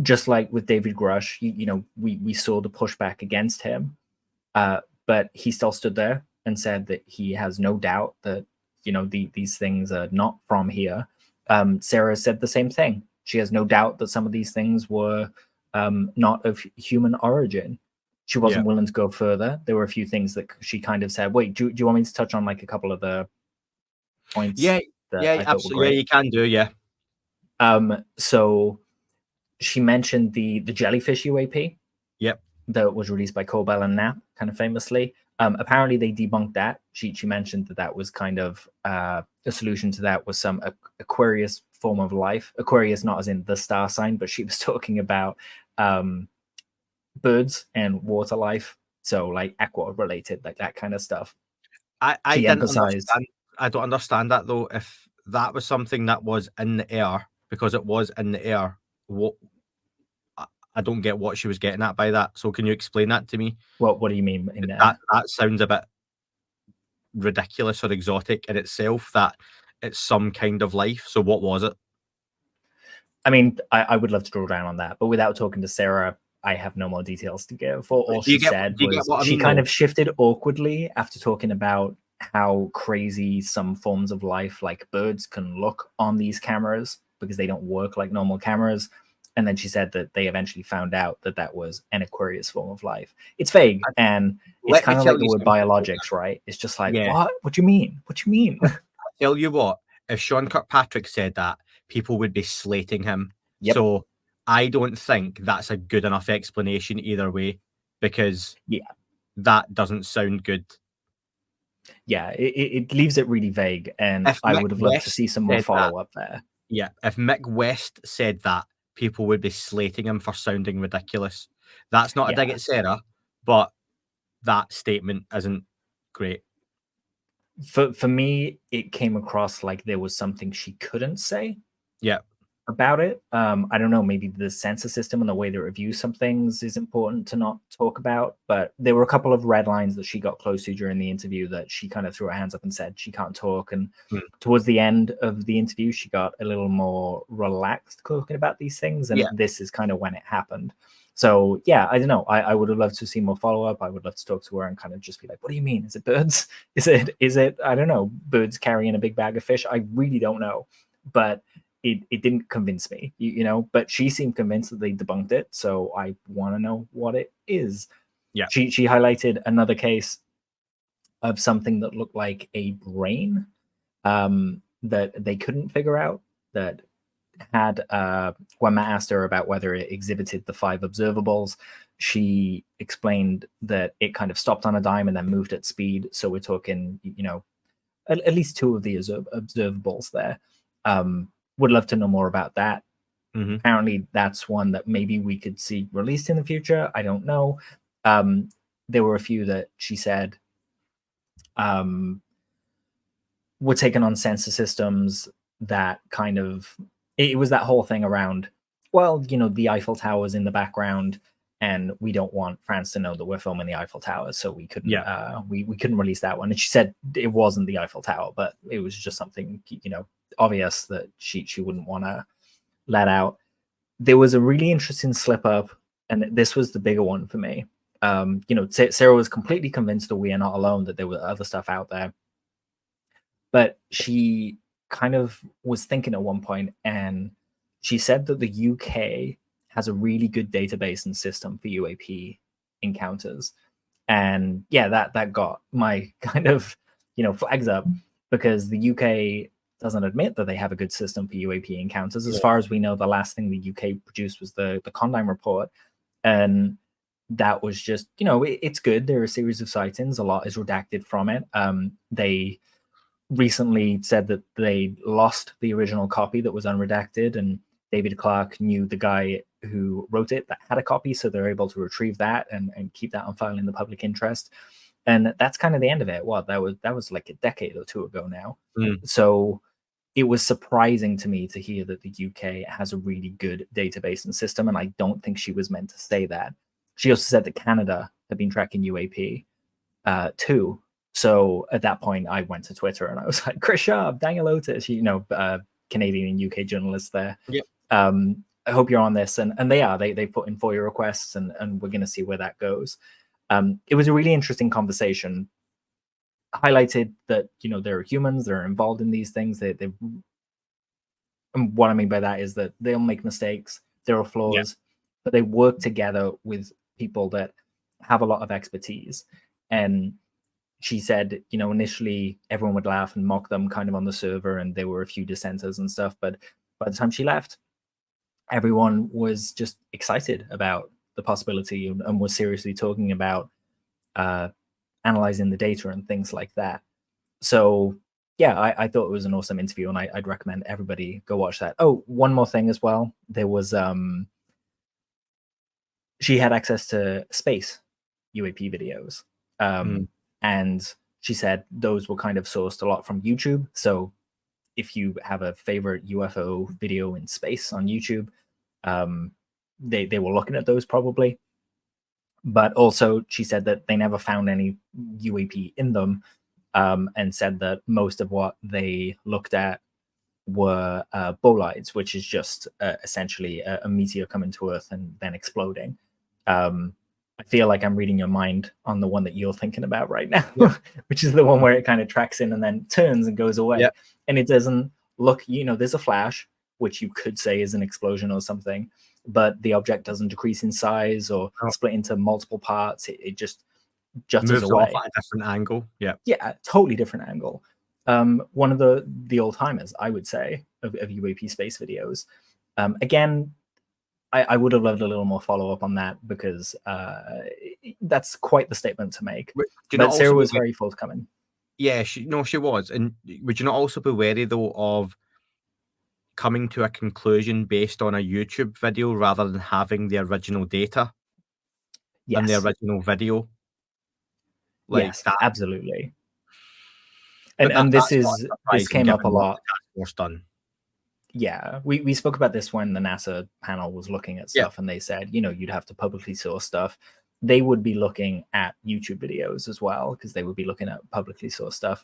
just like with David Grusch, you know, we saw the pushback against him, but he still stood there and said that he has no doubt that, you know, these things are not from here. Sarah said the same thing. She has no doubt that some of these things were not of human origin. She wasn't willing to go further. There were a few things that she kind of said, wait, do you want me to touch on like a couple of the points? Yeah, absolutely. Yeah, you can do, yeah. So she mentioned the jellyfish UAP. Yep. That was released by Corbell and Knapp, kind of famously. Apparently they debunked that. She mentioned that was kind of a solution to that was some Aquarius form of life. Aquarius, not as in the star sign, but she was talking about birds and water life. So like aqua related, like that kind of stuff. I don't understand that though. If that was something that was in the air, because it was in the air, what I don't get what she was getting at by that. So can you explain that to me? What do you mean in that? That sounds a bit ridiculous or exotic in itself, that it's some kind of life. So what was it? I mean, I would love to draw down on that, but without talking to Sarah, I have no more details to give. All she said was she kind of shifted awkwardly after talking about how crazy some forms of life, like birds, can look on these cameras because they don't work like normal cameras. And then she said that they eventually found out that that was an Aquarius form of life. It's vague, and it's kind of like the word biologics, right? It's just like, what? What do you mean? What do you mean? I'll tell you what, if Sean Kirkpatrick said that, people would be slating him. Yep. So I don't think that's a good enough explanation either way, because that doesn't sound good. Yeah, it leaves it really vague, and I would have loved to see some more follow-up there. Yeah, if Mick West said that, people would be slating him for sounding ridiculous. That's not a dig at Sarah, but that statement isn't great. For me, it came across like there was something she couldn't say. Yeah. About it. I don't know, maybe the censor system and the way they review some things is important to not talk about, but there were a couple of red lines that she got close to during the interview that she kind of threw her hands up and said she can't talk. And towards the end of the interview, she got a little more relaxed talking about these things, and this is kind of when it happened. So yeah, I don't know. I would have loved to see more follow-up. I would love to talk to her and kind of just be like, what do you mean? Is it birds? Is it I don't know, birds carrying a big bag of fish? I really don't know. But it didn't convince me, you know, but she seemed convinced that they debunked it. So I want to know what it is. Yeah. She highlighted another case of something that looked like a brain that they couldn't figure out, that had, when Matt asked her about whether it exhibited the 5 observables, she explained that it kind of stopped on a dime and then moved at speed. So we're talking, you know, at least 2 of the observables there. Would love to know more about that. Apparently, that's one that maybe we could see released in the future. I don't know. There were a few that she said were taken on sensor systems that kind of, it was that whole thing around, well, you know, the Eiffel Tower's in the background, and we don't want France to know that we're filming the Eiffel Tower, so we couldn't we couldn't release that one. And she said it wasn't the Eiffel Tower, but it was just something, you know, obvious that she wouldn't want to let out. There was a really interesting slip up, and this was the bigger one for me. You know, Sarah was completely convinced that we are not alone, that there was other stuff out there. But she kind of was thinking at one point, and she said that the UK has a really good database and system for UAP encounters. And yeah, that got my kind of, you know, flags up, because the UK doesn't admit that they have a good system for UAP encounters. As far as we know, the last thing the UK produced was the Condine report. And that was just, you know, it's good. There are a series of sightings. A lot is redacted from it. They recently said that they lost the original copy that was unredacted, and David Clark knew the guy who wrote it that had a copy, so they're able to retrieve that and keep that on file in the public interest. And that's kind of the end of it. Well, that was like a decade or two ago now. So it was surprising to me to hear that the UK has a really good database and system, and I don't think she was meant to say that. She also said that Canada had been tracking UAP too. So at that point, I went to Twitter and I was like, Chris Sharp, Daniel Otis, you know, Canadian and UK journalists there. Yep. I hope you're on this. And they are. They put in FOIA requests, and we're going to see where that goes. It was a really interesting conversation. Highlighted that, you know, there are humans that are involved in these things. They and what I mean by that is that they'll make mistakes. There are flaws, but they work together with people that have a lot of expertise. And she said, you know, initially everyone would laugh and mock them kind of on the server, and there were a few dissenters and stuff. But by the time she left, everyone was just excited about the possibility and was seriously talking about analyzing the data and things like that. So yeah, I thought it was an awesome interview, and I'd recommend everybody go watch that. Oh, one more thing as well. There was she had access to space UAP videos. And she said those were kind of sourced a lot from YouTube. So if you have a favorite UFO video in space on YouTube, they were looking at those probably. But also she said that they never found any UAP in them, and said that most of what they looked at were bolides, which is just essentially a meteor coming to Earth and then exploding. I feel like I'm reading your mind on the one that you're thinking about right now, which is the one where it kind of tracks in and then turns and goes away. And it doesn't look, you know, there's a flash, which you could say is an explosion or something, but the object doesn't decrease in size or split into multiple parts. It just jutters moves away. off at a different angle. Yeah, totally different angle. One of the old timers, I would say, of UAP space videos. Again, I would have loved a little more follow up on that, because that's quite the statement to make. But Sarah was very forthcoming. Yeah, she was. And would you not also be wary though of coming to a conclusion based on a YouTube video rather than having the original data and the original video? Like yes, that. Absolutely. And this came up a lot. Done. Yeah, we spoke about this when the NASA panel was looking at stuff, and they said, you know, you'd have to publicly source stuff. They would be looking at YouTube videos as well, because they would be looking at publicly sourced stuff.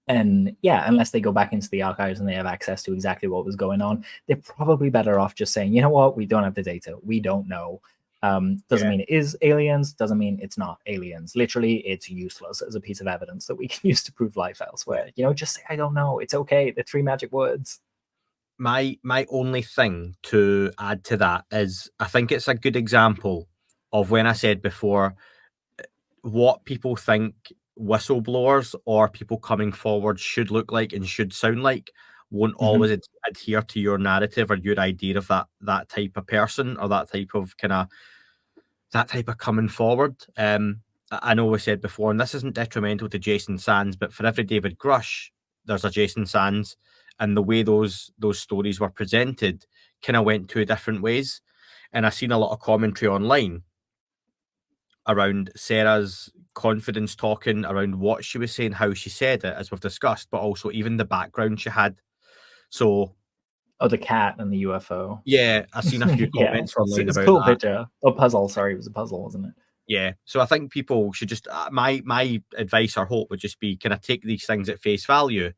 And yeah, unless they go back into the archives and they have access to exactly what was going on, they're probably better off just saying, you know what, we don't have the data. We don't know. Doesn't mean it is aliens. Doesn't mean it's not aliens. Literally, it's useless as a piece of evidence that we can use to prove life elsewhere. You know, just say, I don't know. It's okay. The 3 magic words. My only thing to add to that is I think it's a good example of when I said before what people think whistleblowers or people coming forward should look like and should sound like won't always adhere to your narrative or your idea of that type of person or that type of coming forward. I know we said before, and this isn't detrimental to Jason Sands, but for every David Grusch, there's a Jason Sands. And the way those stories were presented kind of went two different ways. And I've seen a lot of commentary online around Sarah's confidence talking, around what she was saying, how she said it, as we've discussed, but also even the background she had. So, the cat and the UFO. yeah, I've seen a few Yeah, comments online it's a about cool that. picture. Oh, puzzle. Sorry, it was a puzzle, wasn't it? Yeah, so I think people should just my advice or hope would just be kind of take these things at face value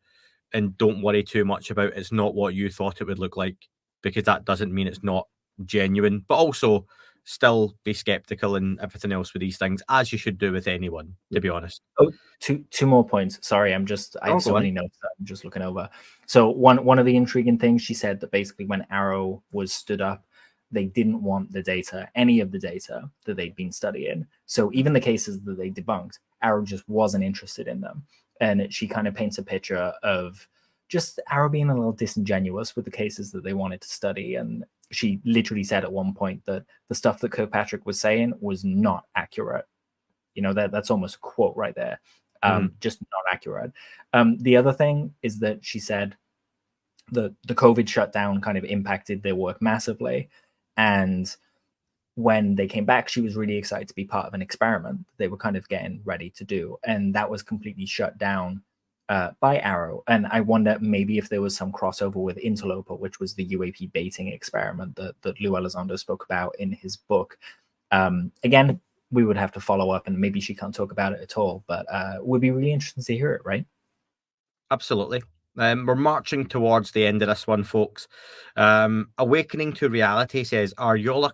and don't worry too much about it's not what you thought it would look like, because that doesn't mean it's not genuine. But also still be skeptical and everything else with these things, as you should do with anyone, to be honest. Oh, two more points. Sorry, I have so many notes that I'm just looking over. So one of the intriguing things, she said that basically when Arrow was stood up, they didn't want the data, any of the data that they'd been studying. So even the cases that they debunked, Arrow just wasn't interested in them. And she kind of paints a picture of just Arrow being a little disingenuous with the cases that they wanted to study. And she literally said at one point that the stuff that Kirkpatrick was saying was not accurate. You know, that's almost a quote right there. Just not accurate. The other thing is that she said the COVID shutdown kind of impacted their work massively. And when they came back, she was really excited to be part of an experiment they were kind of getting ready to do. And that was completely shut down by Arrow. And I wonder maybe if there was some crossover with Interloper, which was the UAP baiting experiment that Lou Elizondo spoke about in his book. Again, we would have to follow up, and maybe she can't talk about it at all, but it would be really interesting to hear it, right? Absolutely. We're marching towards the end of this one, folks. Awakening to Reality says, "Are y'all?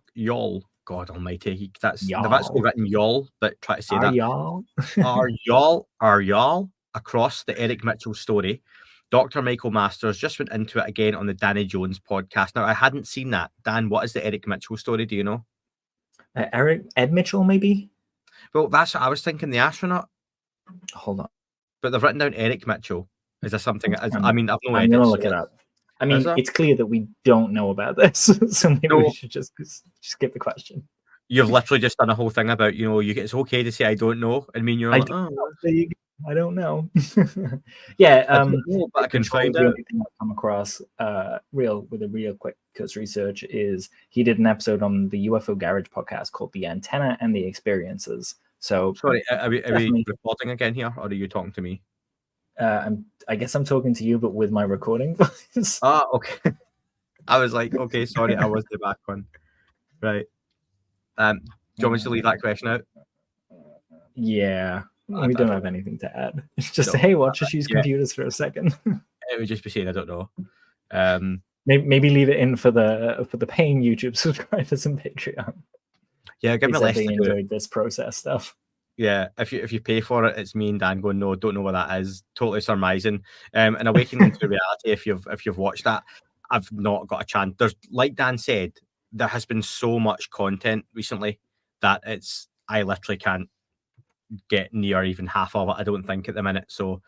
God Almighty, they've actually written y'all, but try to say that. Y'all? Are y'all across the Eric Mitchell story? Dr. Michael Masters just went into it again on the Danny Jones podcast. Now, I hadn't seen that. Dan, what is the Eric Mitchell story? Do you know? Ed Mitchell, maybe? Well, that's what I was thinking. The astronaut. Hold on. But they've written down Eric Mitchell. Is there something? I mean, I've no I'm idea. going to look it up. I mean, it's clear that we don't know about this, so maybe we should just skip the question. You've literally just done a whole thing about, it's okay to say I don't know, and mean you're like, I don't know. Yeah, I don't know, but I can find the out. only thing I've come across with a real quick cursory search is he did an episode on the UFO Garage podcast called The Antenna and the Experiences. So sorry, are we recording again here, or are you talking to me? I guess I'm talking to you, but with my recording voice. Okay. I was like, okay, sorry, I was the back one. Right. Do you want me to leave that question out? Yeah. We don't have anything to add. It's just, hey, watch us use computers for a second. It would just be saying, I don't know. Maybe leave it in for the paying YouTube subscribers and Patreon. Yeah, give me less. They enjoyed this process stuff. Yeah, if you pay for it, it's me and Dan going, no, don't know what that is. Totally surmising. And Awakening to Reality, if you've watched that, I've not got a chance. There's, like Dan said, there has been so much content recently that I literally can't get near even half of it, I don't think, at the minute. So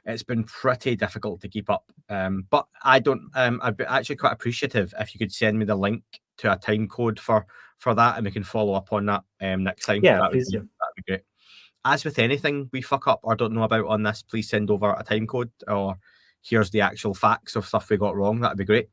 it's been pretty difficult to keep up. But I'd be actually quite appreciative if you could send me the link to a time code for that, and we can follow up on that next time. Yeah, please do. That'd be great. As with anything we fuck up or don't know about on this, please send over a time code, or here's the actual facts of stuff we got wrong. That'd be great.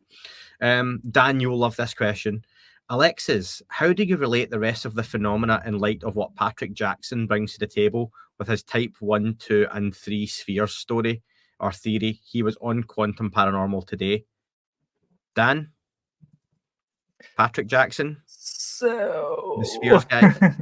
Dan, you'll love this question. Alexis, how do you relate the rest of the phenomena in light of what Patrick Jackson brings to the table with his type 1, 2, and 3 spheres story or theory? He was on Quantum Paranormal today. Dan? Patrick Jackson? So... the spheres guy?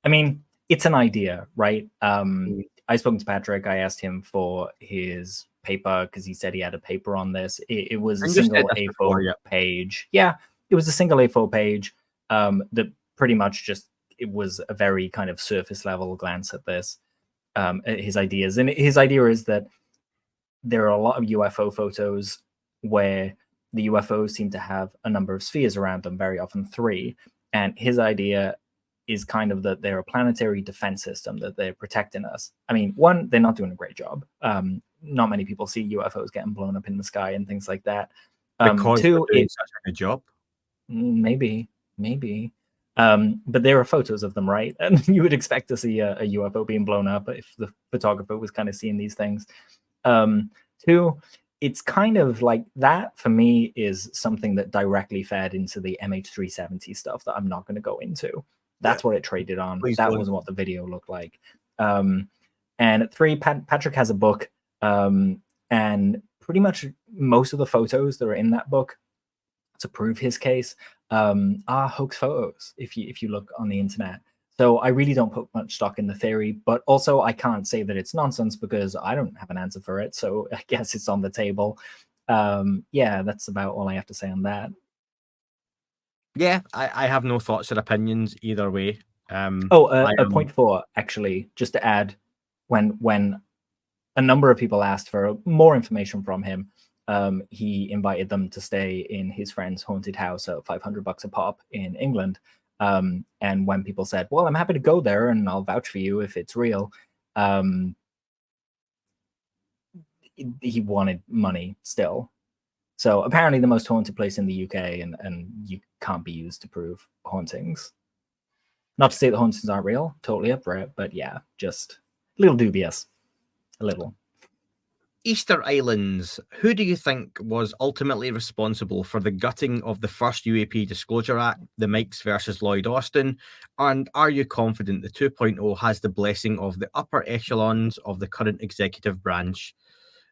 I mean, it's an idea, right? I spoke to Patrick. I asked him for his paper because he said he had a paper on this. It was a single A4 page. Yeah, it was a single A4 page that pretty much it was a very kind of surface level glance at this, his ideas. And his idea is that there are a lot of UFO photos where the UFOs seem to have a number of spheres around them, very often 3. And his idea is kind of that they're a planetary defense system, that they're protecting us. I mean, one, they're not doing a great job. Not many people see UFOs getting blown up in the sky and things like that. Because 2, it's such a good job. Maybe. But there are photos of them, right? And you would expect to see a UFO being blown up if the photographer was kind of seeing these things. 2, it's kind of like that for me is something that directly fed into the MH370 stuff that I'm not going to go into. That's what it traded on. Please That don't. was what the video looked like. And at 3, Patrick has a book, and pretty much most of the photos that are in that book to prove his case are hoax photos. If you look on the internet. So I really don't put much stock in the theory, but also I can't say that it's nonsense because I don't have an answer for it. So I guess it's on the table. Yeah, that's about all I have to say on that. Yeah, I have no thoughts or opinions either way. Point 4, actually, just to add, when a number of people asked for more information from him, he invited them to stay in his friend's haunted house at $500 a pop in England. And when people said, well, I'm happy to go there and I'll vouch for you if it's real, he wanted money still. So apparently the most haunted place in the UK, and you can't be used to prove hauntings. Not to say that hauntings aren't real, totally up for it, but yeah, just a little dubious. A little. Easter Islands, who do you think was ultimately responsible for the gutting of the first UAP Disclosure Act, the Mikes versus Lloyd Austin? And are you confident the 2.0 has the blessing of the upper echelons of the current executive branch?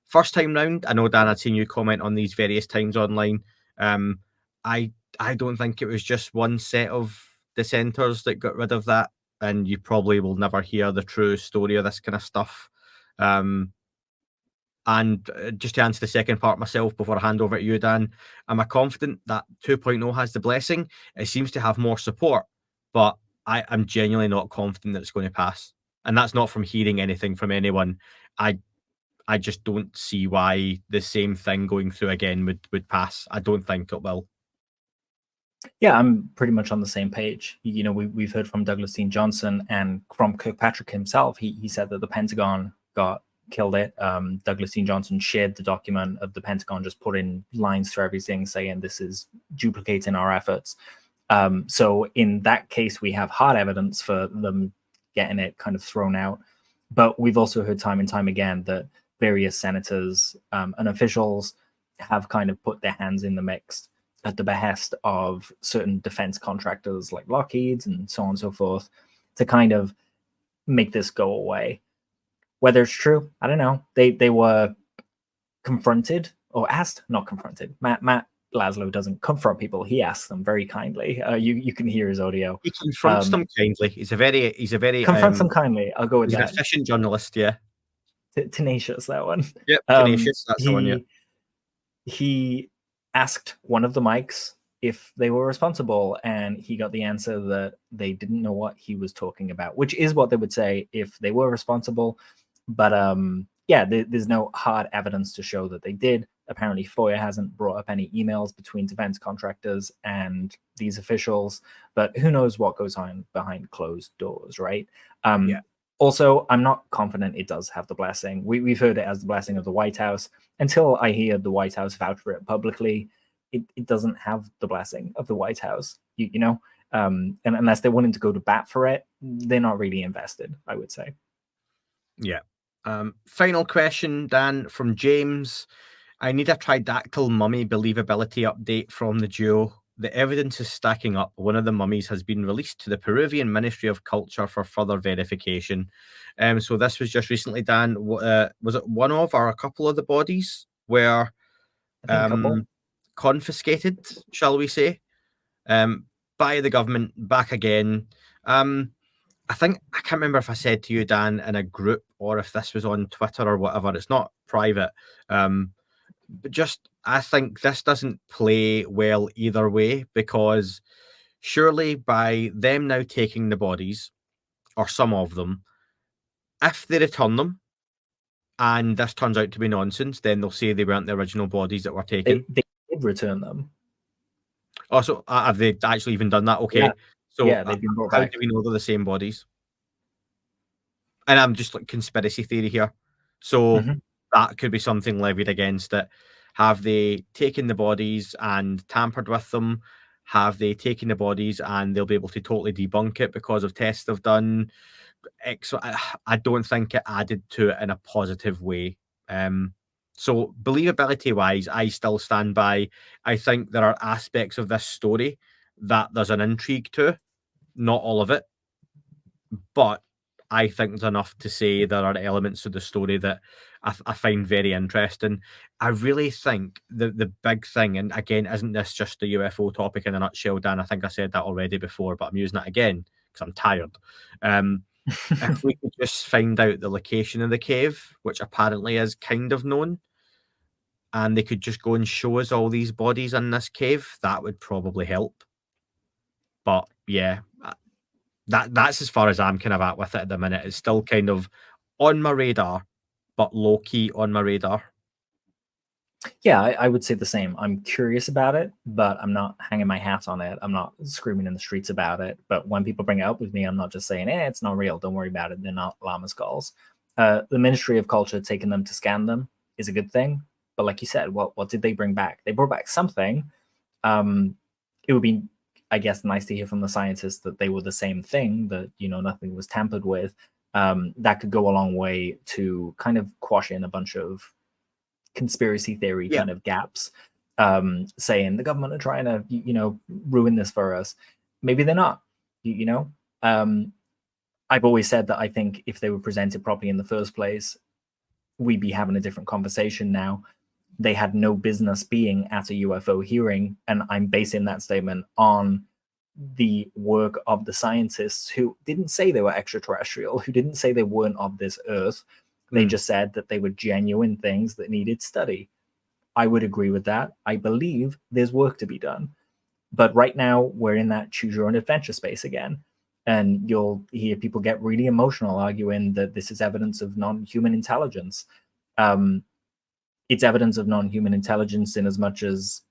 First time round, I know, Dan, I'd seen you comment on these various times online. I don't think it was just one set of dissenters that got rid of that, and you probably will never hear the true story of this kind of stuff. And just to answer the second part myself before I hand over to you, Dan, am I confident that 2.0 has the blessing? It seems to have more support, but I'm genuinely not confident that it's going to pass. And that's not from hearing anything from anyone. I just don't see why the same thing going through again would pass. I don't think it will. Yeah, I'm pretty much on the same page. You know, we've heard from Douglas Dean Johnson and from Kirkpatrick himself. He said that the Pentagon killed it. Douglas Dean Johnson shared the document of the Pentagon, just put in lines through everything saying this is duplicating our efforts. So in that case, we have hard evidence for them getting it kind of thrown out. But we've also heard time and time again that various senators and officials have kind of put their hands in the mix at the behest of certain defense contractors like Lockheed's and so on and so forth to kind of make this go away. Whether it's true, I don't know. They were confronted or asked, not confronted. Matt Laszlo doesn't confront people. He asks them very kindly. You can hear his audio. He confronts them kindly. He's a very confronts them kindly. I'll go with that. He's an efficient journalist, yeah. Tenacious, that one. Yep, tenacious. That's the one. Yeah. He asked one of the Mikes if they were responsible, and he got the answer that they didn't know what he was talking about, which is what they would say if they were responsible. But yeah, there's no hard evidence to show that they did. Apparently, FOIA hasn't brought up any emails between defense contractors and these officials, but who knows what goes on behind closed doors, right? Yeah. Also, I'm not confident it does have the blessing. We've heard it as the blessing of the White House. Until I hear the White House vouch for it publicly, it doesn't have the blessing of the White House, you know? And unless they're willing to go to bat for it, they're not really invested, I would say. Yeah. Final question, Dan, from James. I need a tridactyl mummy believability update from the duo. The evidence is stacking up. One of the mummies has been released to the Peruvian Ministry of Culture for further verification. So this was just recently, Dan. Was it one of or a couple of the bodies were confiscated, shall we say, by the government back again? I think, I can't remember if I said to you, Dan, in a group or if this was on Twitter or whatever. It's not private. But just, I think this doesn't play well either way, because surely by them now taking the bodies, or some of them, if they return them and this turns out to be nonsense, then they'll say they weren't the original bodies that were taken. They did return them. Oh, so have they actually even done that? Okay. Yeah. So yeah, they've been brought how back. do we know they're the same bodies? And I'm just like conspiracy theory here. So that could be something levied against it. Have they taken the bodies and tampered with them? Have they taken the bodies and they'll be able to totally debunk it because of tests they've done? I don't think it added to it in a positive way. So believability wise, I still stand by. I think there are aspects of this story that there's an intrigue to, not all of it, but I think there's enough to say there are elements of the story that I find very interesting. I really think the big thing, and again, isn't this just a UFO topic in a nutshell, Dan? I think I said that already before, but I'm using it again because I'm tired. If we could just find out the location of the cave, which apparently is kind of known, and they could just go and show us all these bodies in this cave, that would probably help. But yeah, that's as far as I'm kind of at with it at the minute. It's still kind of on my radar, but low key on my radar. Yeah, I would say the same. I'm curious about it, but I'm not hanging my hat on it. I'm not screaming in the streets about it. But when people bring it up with me, I'm not just saying, it's not real. Don't worry about it. They're not llama skulls. The Ministry of Culture taking them to scan them is a good thing. But like you said, what did they bring back? They brought back something. It would be, I guess, nice to hear from the scientists that they were the same thing, that, nothing was tampered with. That could go a long way to kind of quash in a bunch of conspiracy theory kind of gaps, saying the government are trying to, ruin this for us. Maybe they're not, I've always said that I think if they were presented properly in the first place, we'd be having a different conversation now. They had no business being at a UFO hearing, and I'm basing that statement on the work of the scientists who didn't say they were extraterrestrial, who didn't say they weren't of this earth. They just said that they were genuine things that needed study. I would agree with that. I believe there's work to be done. But right now, we're in that choose your own adventure space again. And you'll hear people get really emotional arguing that this is evidence of non-human intelligence. It's evidence of non-human intelligence in as much as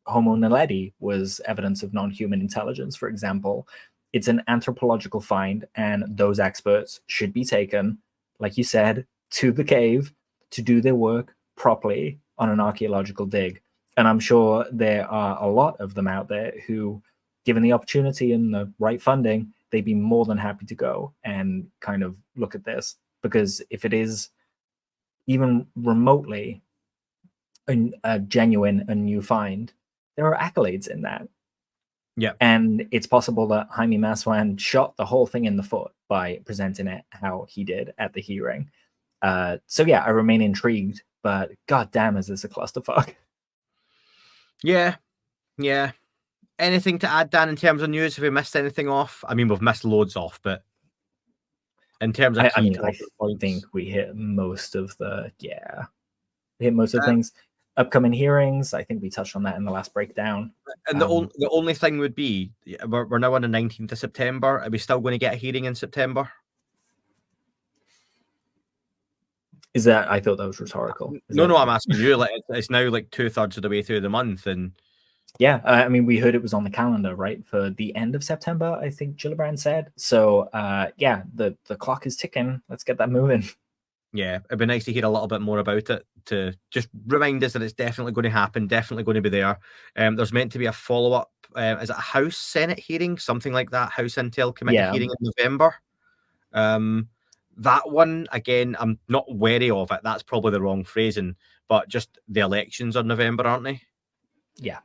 Homo naledi was evidence of non-human intelligence, for example. It's an anthropological find, and those experts should be taken, like you said, to the cave to do their work properly on an archaeological dig. And I'm sure there are a lot of them out there who, given the opportunity and the right funding, they'd be more than happy to go and kind of look at this. Because if it is even remotely a genuine and new find, there are accolades in that. Yeah. And it's possible that Jaime Maussan shot the whole thing in the foot by presenting it how he did at the hearing. So yeah, I remain intrigued, but goddamn, is this a clusterfuck? Yeah. Anything to add, Dan, in terms of news? Have we missed anything off? I mean, we've missed loads off, but in terms of I think we hit most of the things. Upcoming hearings, I think we touched on that in the last breakdown. And the only thing would be, we're now on the 19th of September. Are we still going to get a hearing in September? Is that? I thought that was rhetorical. No, I'm asking you. Like, it's now like 2/3 of the way through the month, and yeah, I mean, we heard it was on the calendar, right, for the end of September, I think Gillibrand said. So, yeah, the clock is ticking. Let's get that moving. Yeah, it'd be nice to hear a little bit more about it, to just remind us that it's definitely going to happen, definitely going to be there. There's meant to be a follow-up, is it a House Senate hearing, something like that, House Intel Committee hearing in November. That one, again, I'm not wary of it. That's probably the wrong phrasing, but just the elections are November, aren't they? Yeah.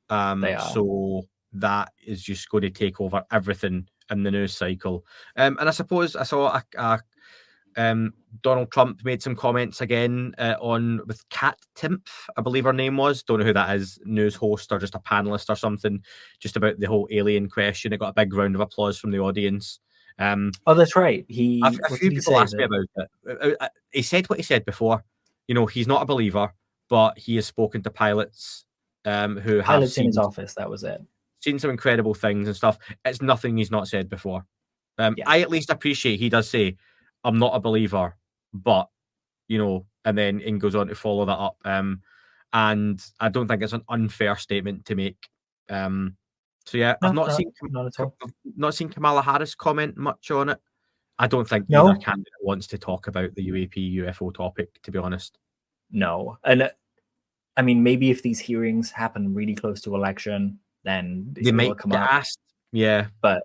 They are. So that is just going to take over everything in the news cycle. And I suppose I saw Donald Trump made some comments again with Kat Timpf, I believe her name was. Don't know who that is, news host or just a panelist or something, just about the whole alien question. It got a big round of applause from the audience. Oh, that's right. A few people asked me about it. He said what he said before. He's not a believer, but he has spoken to pilots who have seen in his office. That was it. Seen some incredible things and stuff. It's nothing he's not said before. I at least appreciate he does say, I'm not a believer, but, and then goes on to follow that up. And I don't think it's an unfair statement to make. So yeah, I've not seen Kamala Harris comment much on it. I don't think either candidate wants to talk about the UAP UFO topic, to be honest. No. And I mean, maybe if these hearings happen really close to election, then they might come up. Asked. Yeah. But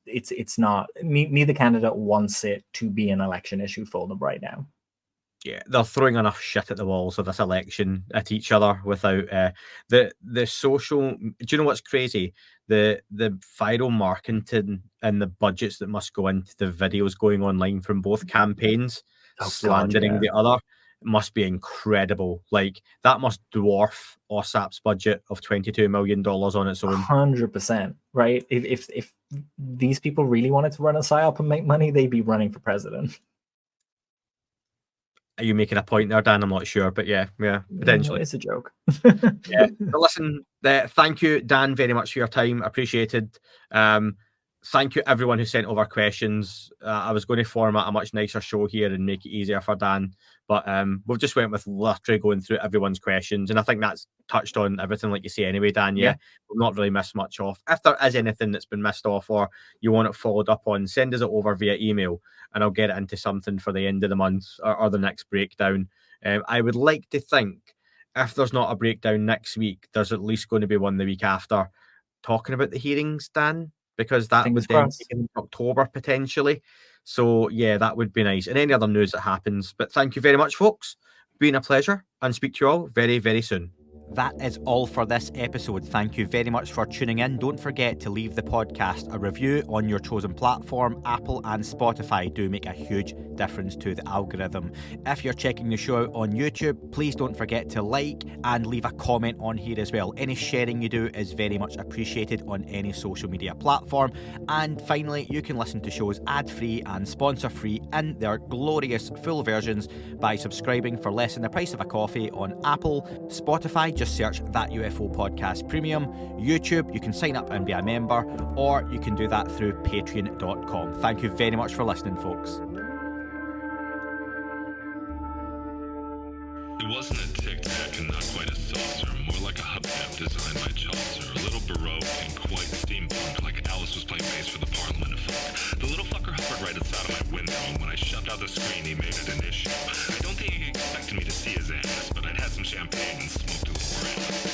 it's not, neither candidate wants it to be an election issue for them right now. Yeah, they're throwing enough shit at the walls of this election at each other without the social. Do you know what's crazy? The viral marketing and the budgets that must go into the videos going online from both campaigns slandering the other must be incredible. Like that must dwarf OSAP's budget of $22 million on its own. 100%, right? If these people really wanted to run a psyop and make money, they'd be running for president. Are you making a point there, Dan? I'm not sure, but yeah, potentially. It's a joke. Yeah. But listen, thank you, Dan, very much for your time. Appreciated. Thank you, everyone who sent over questions. I was going to format a much nicer show here and make it easier for Dan, but we've just went with literally going through everyone's questions, and I think that's touched on everything, like you say, anyway, Dan. Yeah, we've not really missed much off. If there is anything that's been missed off or you want it followed up on, send us it over via email, and I'll get it into something for the end of the month or the next breakdown. I would like to think if there's not a breakdown next week, there's at least going to be one the week after, talking about the hearings, Dan. Because that would then be in October potentially. So yeah, that would be nice. And any other news that happens. But thank you very much, folks. Been a pleasure, and speak to you all very, very soon. That is all for this episode. Thank you very much for tuning in. Don't forget to leave the podcast a review on your chosen platform. Apple and Spotify do make a huge difference to the algorithm. If you're checking the show out on YouTube, please don't forget to like and leave a comment on here as well. Any sharing you do is very much appreciated on any social media platform. And finally, you can listen to shows ad-free and sponsor-free in their glorious full versions by subscribing for less than the price of a coffee on Apple, Spotify. Just search That UFO Podcast Premium. YouTube, you can sign up and be a member, or you can do that through patreon.com. Thank you very much for listening, folks. It wasn't a tic-tac and not quite a saucer, more like a hubcap designed by Chaucer, a little baroque and quite steampunk, like Alice was playing bass for the Parliament of Folk. The little fucker hovered right outside of my window, and when I shoved out the screen, he made it an issue. I don't think he expected me to see his ass, but I'd had some champagne and smoked a little grass.